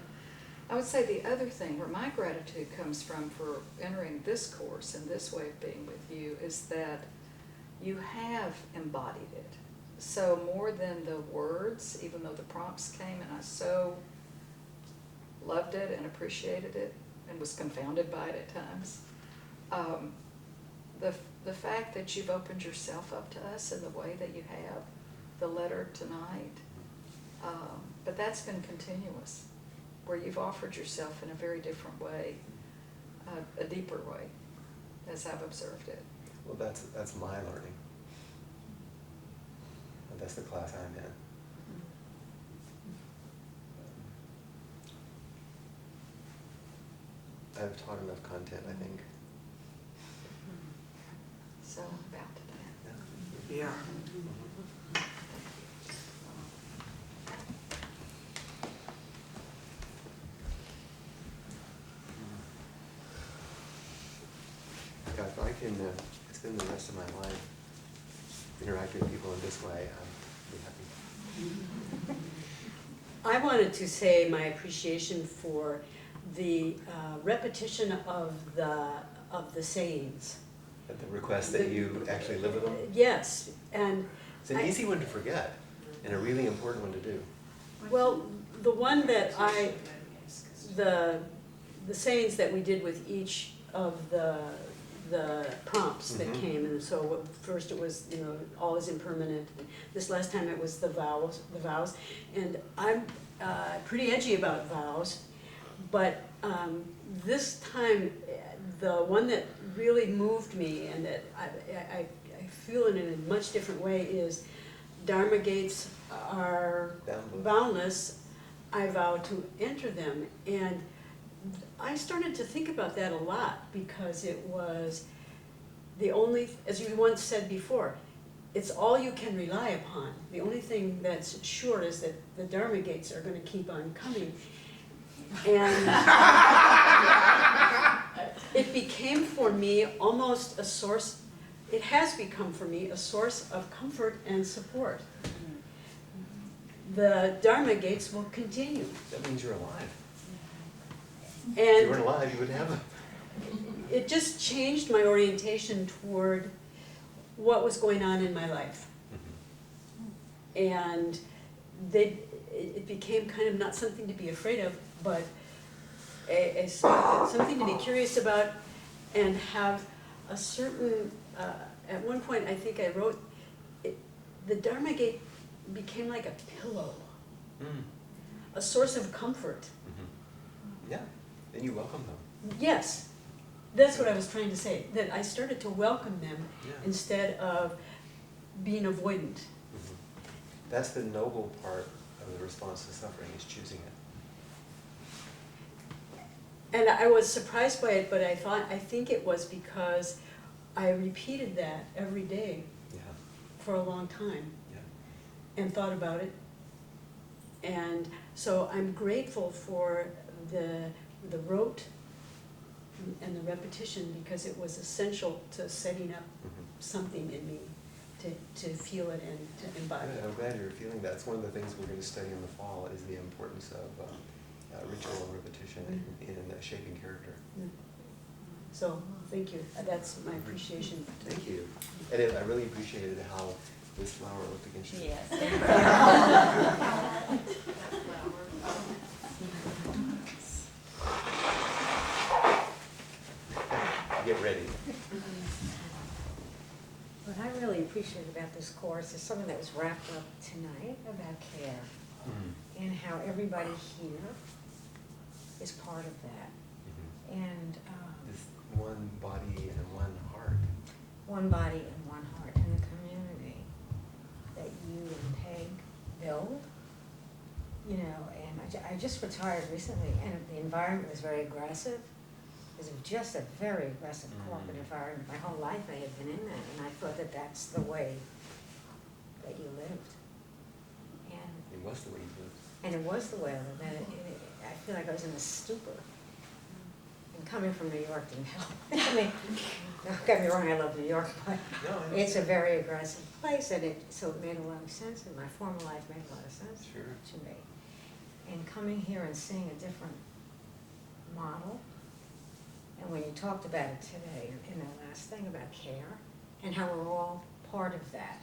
I would say the other thing where my gratitude comes from for entering this course and this way of being with you is that you have embodied it. So more than the words, even though the prompts came and I so loved it and appreciated it and was confounded by it at times, the fact that you've opened yourself up to us in the way that you have, the letter tonight, but that's been continuous, where you've offered yourself in a very different way, a deeper way, as I've observed it. Well, that's my learning. And that's the class I'm in. I've taught enough content, I think. So about that. Yeah. Yeah, if I can spend the rest of my life interacting with people in this way, I'd be happy. I wanted to say my appreciation for the repetition of the sayings. At the request that you actually live with them? Yes, and It's an easy one to forget and a really important one to do. Well, the one that the sayings that we did with each of the prompts that came, and so first it was, all is impermanent. This last time it was the vows, and I'm pretty edgy about vows, but this time the one that really moved me and that I feel it in a much different way is Dharma gates are boundless, I vow to enter them. And I started to think about that a lot because it was the only, as you once said before, it's all you can rely upon. The only thing that's sure is that the Dharma gates are going to keep on coming. And it became for me almost a source, it has become for me a source of comfort and support. The Dharma gates will continue. That means you're alive. And if you weren't alive, you wouldn't have them. it just changed my orientation toward what was going on in my life. And it became kind of not something to be afraid of, but something to be curious about and have a certain, at one point I think I wrote, the Dharma gate became like a pillow, a source of comfort. Yeah, and you welcome them. Yes, that's what I was trying to say, that I started to welcome them Yeah. instead of being avoidant. That's the noble part of the response to suffering, is choosing it. And I was surprised by it, but I think it was because I repeated that every day Yeah, for a long time yeah. and thought about it. And so I'm grateful for the rote and the repetition because it was essential to setting up something in me to feel it and to embody it. I'm glad you're feeling that. It's one of the things we're going to study in the fall is the importance of ritual and repetition in shaping character. So, thank you. That's my appreciation. Thank you. And I really appreciated how this flower looked against you. Get ready. What I really appreciate about this course is something that was wrapped up tonight about care and how everybody here is part of that. And This one body and one heart. one body and one heart, and the community that you and Peg build, and I just retired recently, and the environment was very aggressive. It was just a very aggressive corporate environment. My whole life I had been in that, and I thought that that's the way that you lived. And It was the way you lived. And it was the way I lived, and I feel like I was in a stupor. And coming from New York didn't help. I mean, don't get me wrong, I love New York, but it's a very aggressive place, and so it made a lot of sense, and my former life made a lot of sense to me. And coming here and seeing a different model, and when you talked about it today, in the last thing about care, and how we're all part of that.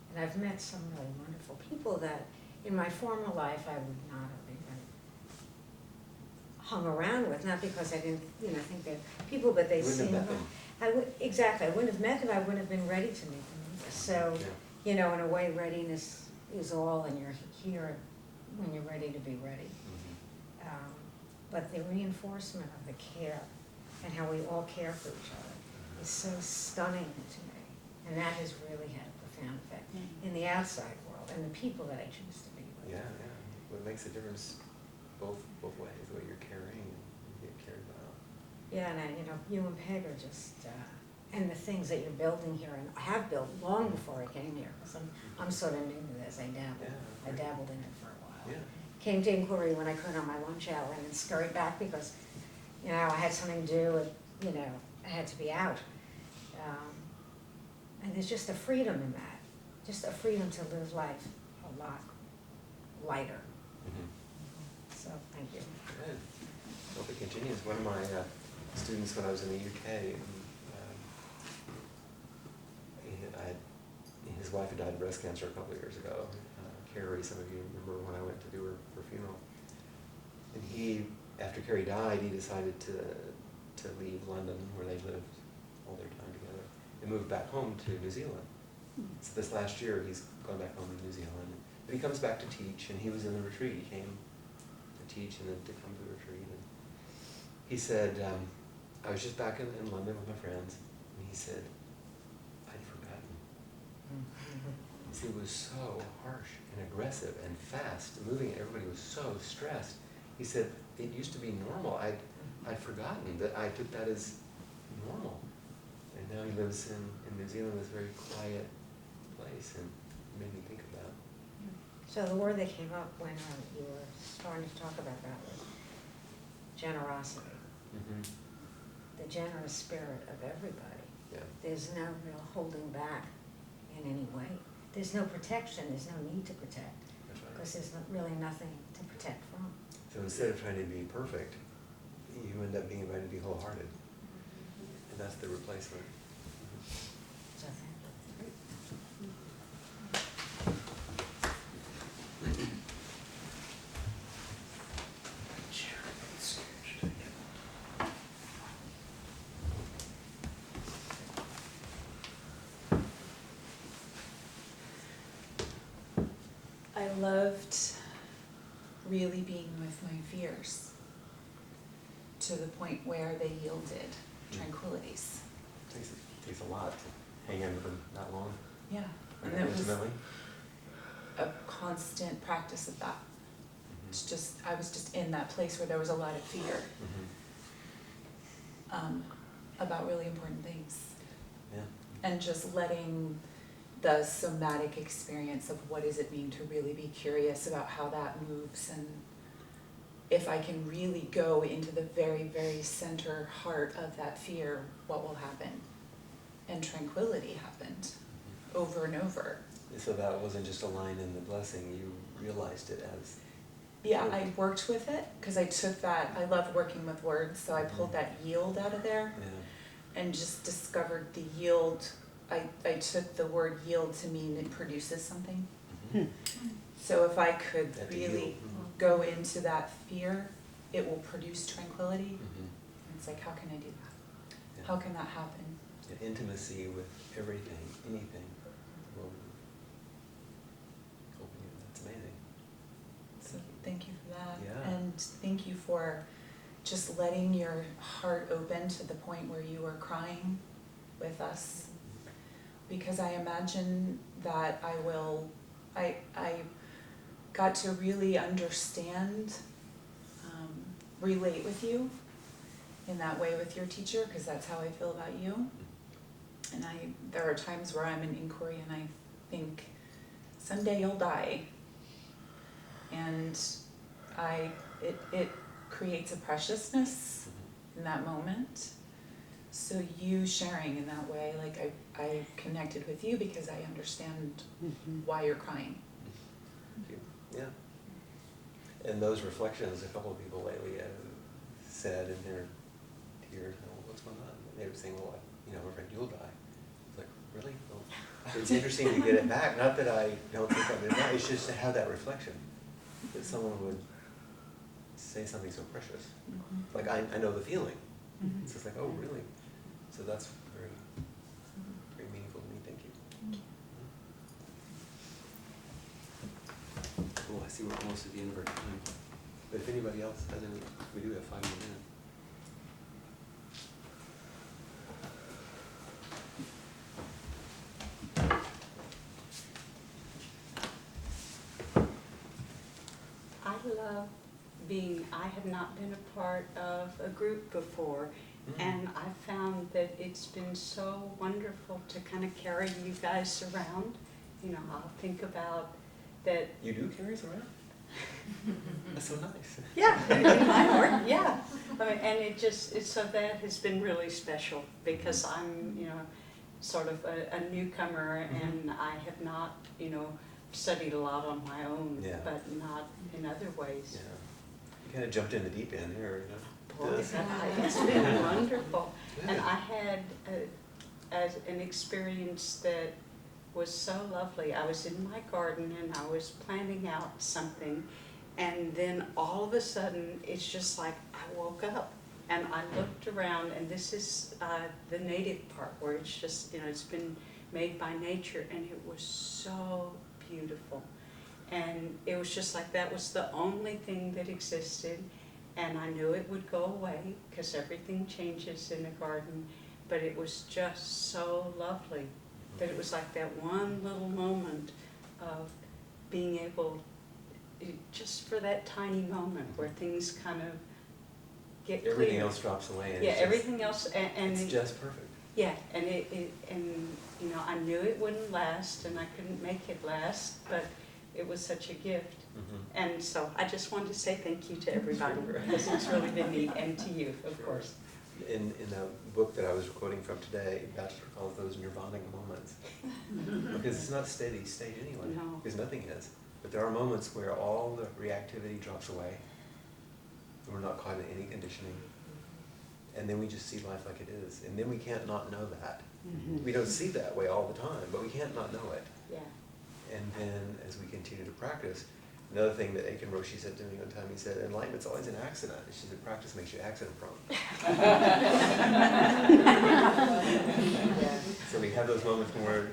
And I've met some really wonderful people that in my former life I would not have even hung around with, not because I didn't, think they're people, but they seem. Exactly, I wouldn't have met them, I wouldn't have been ready to meet them. So, in a way, readiness is all, and you're here when you're ready to be ready. But the reinforcement of the care and how we all care for each other is so stunning to me. And that has really had a profound effect in the outside world and the people that I choose to be with. Yeah. Well, it makes a difference both ways, the way you're caring and you get cared about. Yeah, and you and Peg are just, and the things that you're building here and have built long before I came here, because I'm sort of new to this, I dabbled in it for a while. Yeah. Came to inquiry when I could on my lunch hour and then scurried back because, I had something to do, I had to be out. And there's just a freedom in that, just a freedom to live life a lot lighter. So, thank you. Good. Hope it continues. One of my students when I was in the UK, his wife had died of breast cancer a couple of years ago. Carrie, some of you remember when I went to do her funeral. And he, after Carrie died, he decided to leave London, where they lived all their time together, and move back home to New Zealand. So this last year, he's gone back home to New Zealand. But he comes back to teach, and he was in the retreat. He came to teach and then to come to the retreat. And he said, I was just back in London with my friends, and he said, I'd forgotten. He was so harsh and aggressive and fast and moving, and everybody was so stressed. He said, it used to be normal. I'd forgotten that I took that as normal. And now he lives in New Zealand, this very quiet place, and it made me think of that. So the word that came up when you were starting to talk about that was generosity. Mm-hmm. The generous spirit of everybody. Yeah. There's no real holding back in any way. There's no protection, there's no need to protect, That's right. because there's really nothing to protect from. So instead of trying to be perfect, you end up being invited to be wholehearted. And that's the replacement. So thank you. I loved really being with my fears to the point where they yielded tranquilities. It takes a lot to hang in for that long. Yeah, and Right, it was intimately. a constant practice of that. Mm-hmm. It's just, I was just in that place where there was a lot of fear Mm-hmm. About really important things. Yeah. And just letting the somatic experience of what does it mean to really be curious about how that moves, and if I can really go into the very, very center heart of that fear, what will happen? And tranquility happened over and over. So that wasn't just a line in the blessing, you realized it as... Yeah, I worked with it because I took that, I love working with words, so I pulled that yield out of there Yeah. and just discovered the yield. I took the word yield to mean it produces something. Mm-hmm. So if I could That really yield. Mhm. go into that fear, it will produce tranquility. Mhm. It's like, how can I do that? Yeah. How can that happen? Yeah, intimacy with everything, anything. Will open you. That's amazing. So thank you for that. Yeah. And thank you for just letting your heart open to the point where you were crying with us. Because I imagine that I got to really understand, relate with you in that way with your teacher, because that's how I feel about you. And there are times where I'm in inquiry and I think, someday you'll die. And it creates a preciousness in that moment. So you sharing in that way, like I connected with you because I understand why you're crying. Thank you. Yeah. And those reflections, a couple of people lately have said in their tears, oh, what's going on? And they were saying, well, I'm afraid you'll die. It's like, really? Well, it's interesting to get it back. Not that I don't think of it now, it's just to have that reflection. That someone would say something so precious. Mm-hmm. Like, I know the feeling. Mm-hmm. It's just like, oh, really? So that's very, very meaningful to me. Thank you. Cool, I see we're almost at the end of our time. But if anybody else has any, we do have 5 more minutes. I love I have not been a part of a group before, and I found that it's been so wonderful to kind of carry you guys around. I'll think about that. You do carry us around? That's so nice. Yeah, in my work, yeah. And so that has been really special because I'm, sort of a newcomer, and I have not, studied a lot on my own, Yeah. but not in other ways. Yeah. You kind of jumped in the deep end here, Boy, it's been wonderful. And I had as an experience that was so lovely. I was in my garden and I was planting out something, and then all of a sudden, it's just like I woke up and I looked around, and this is the native part where it's just, it's been made by nature, and it was so beautiful. And it was just like that was the only thing that existed, and I knew it would go away because everything changes in a garden, but it was just so lovely that it was like that one little moment of being able, just for that tiny moment where things kind of get clear. Everything else drops away. And Yeah, it's just, everything else, and it's just perfect. yeah, and I knew it wouldn't last, and I couldn't make it last, but it was such a gift. And so I just wanted to say thank you to everybody, because it's really been neat, and to you, of course. In the book that I was quoting from today, Bachelor calls those nirvanic moments. Because it's not a steady state anyway, No. because nothing is. But there are moments where all the reactivity drops away, and we're not caught in any conditioning. And then we just see life like it is. And then we can't not know that. We don't see that way all the time, but we can't not know it. Yeah. And then as we continue to practice, another thing that Aiken Roshi said to me one time, he said, enlightenment's always an accident. She said, practice makes you accident prone. So we have those moments where,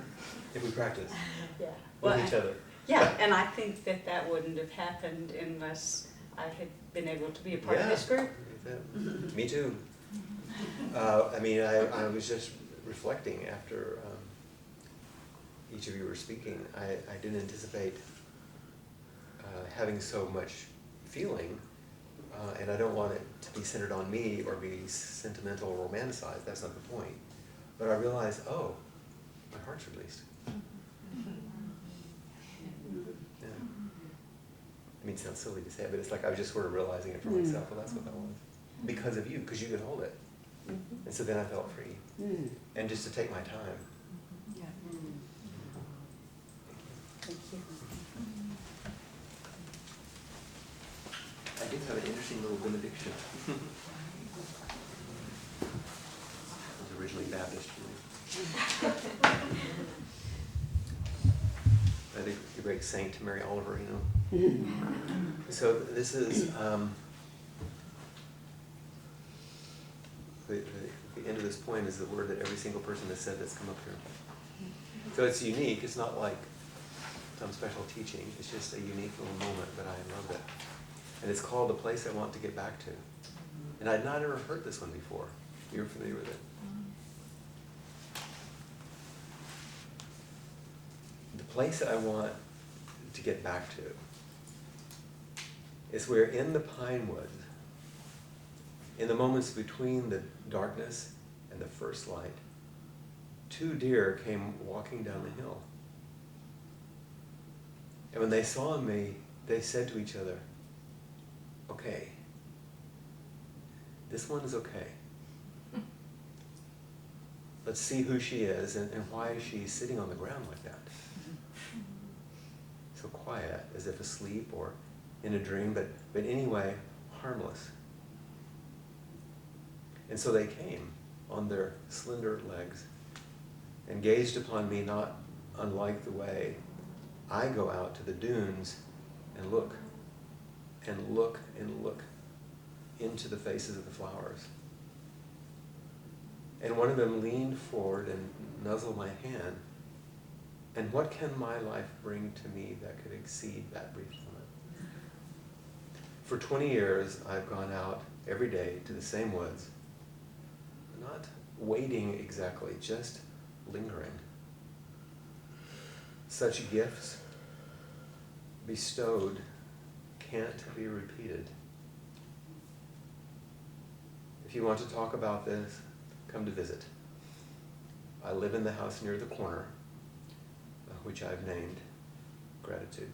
if we practice Yeah. with each other. Yeah, and I think that wouldn't have happened unless I had been able to be a part of this group. Me too. I was just reflecting after each of you were speaking. I didn't anticipate having so much feeling, and I don't want it to be centered on me or be sentimental or romanticized. That's not the point. But I realized, oh, my heart's released. Yeah. I mean, it sounds silly to say it, but it's like I was just sort of realizing it for myself. Well, that's what that was. Because of you, because you could hold it. And so then I felt free. And just to take my time. Yeah. Thank you. I did have an interesting little benediction. I was originally Baptist, I think the great saint Mary Oliver, So this is the end of this poem is the word that every single person has said that's come up here. So it's unique. It's not like some special teaching. It's just a unique little moment, but I love it. And it's called The Place I Want to Get Back to. And I'd not ever heard this one before. You're familiar with it? The place I want to get back to is where in the pine woods, in the moments between the darkness and the first light, 2 deer came walking down the hill. And when they saw me, they said to each other, okay, this one is okay. Let's see who she is and why is she sitting on the ground like that. So quiet, as if asleep or in a dream, but anyway, harmless. And so they came on their slender legs and gazed upon me not unlike the way I go out to the dunes and look and look and look into the faces of the flowers. And one of them leaned forward and nuzzled my hand. And what can my life bring to me that could exceed that brief moment? For 20 years, I've gone out every day to the same woods, not waiting exactly, just lingering. Such gifts bestowed can't be repeated. If you want to talk about this, come to visit. I live in the house near the corner, which I've named Gratitude.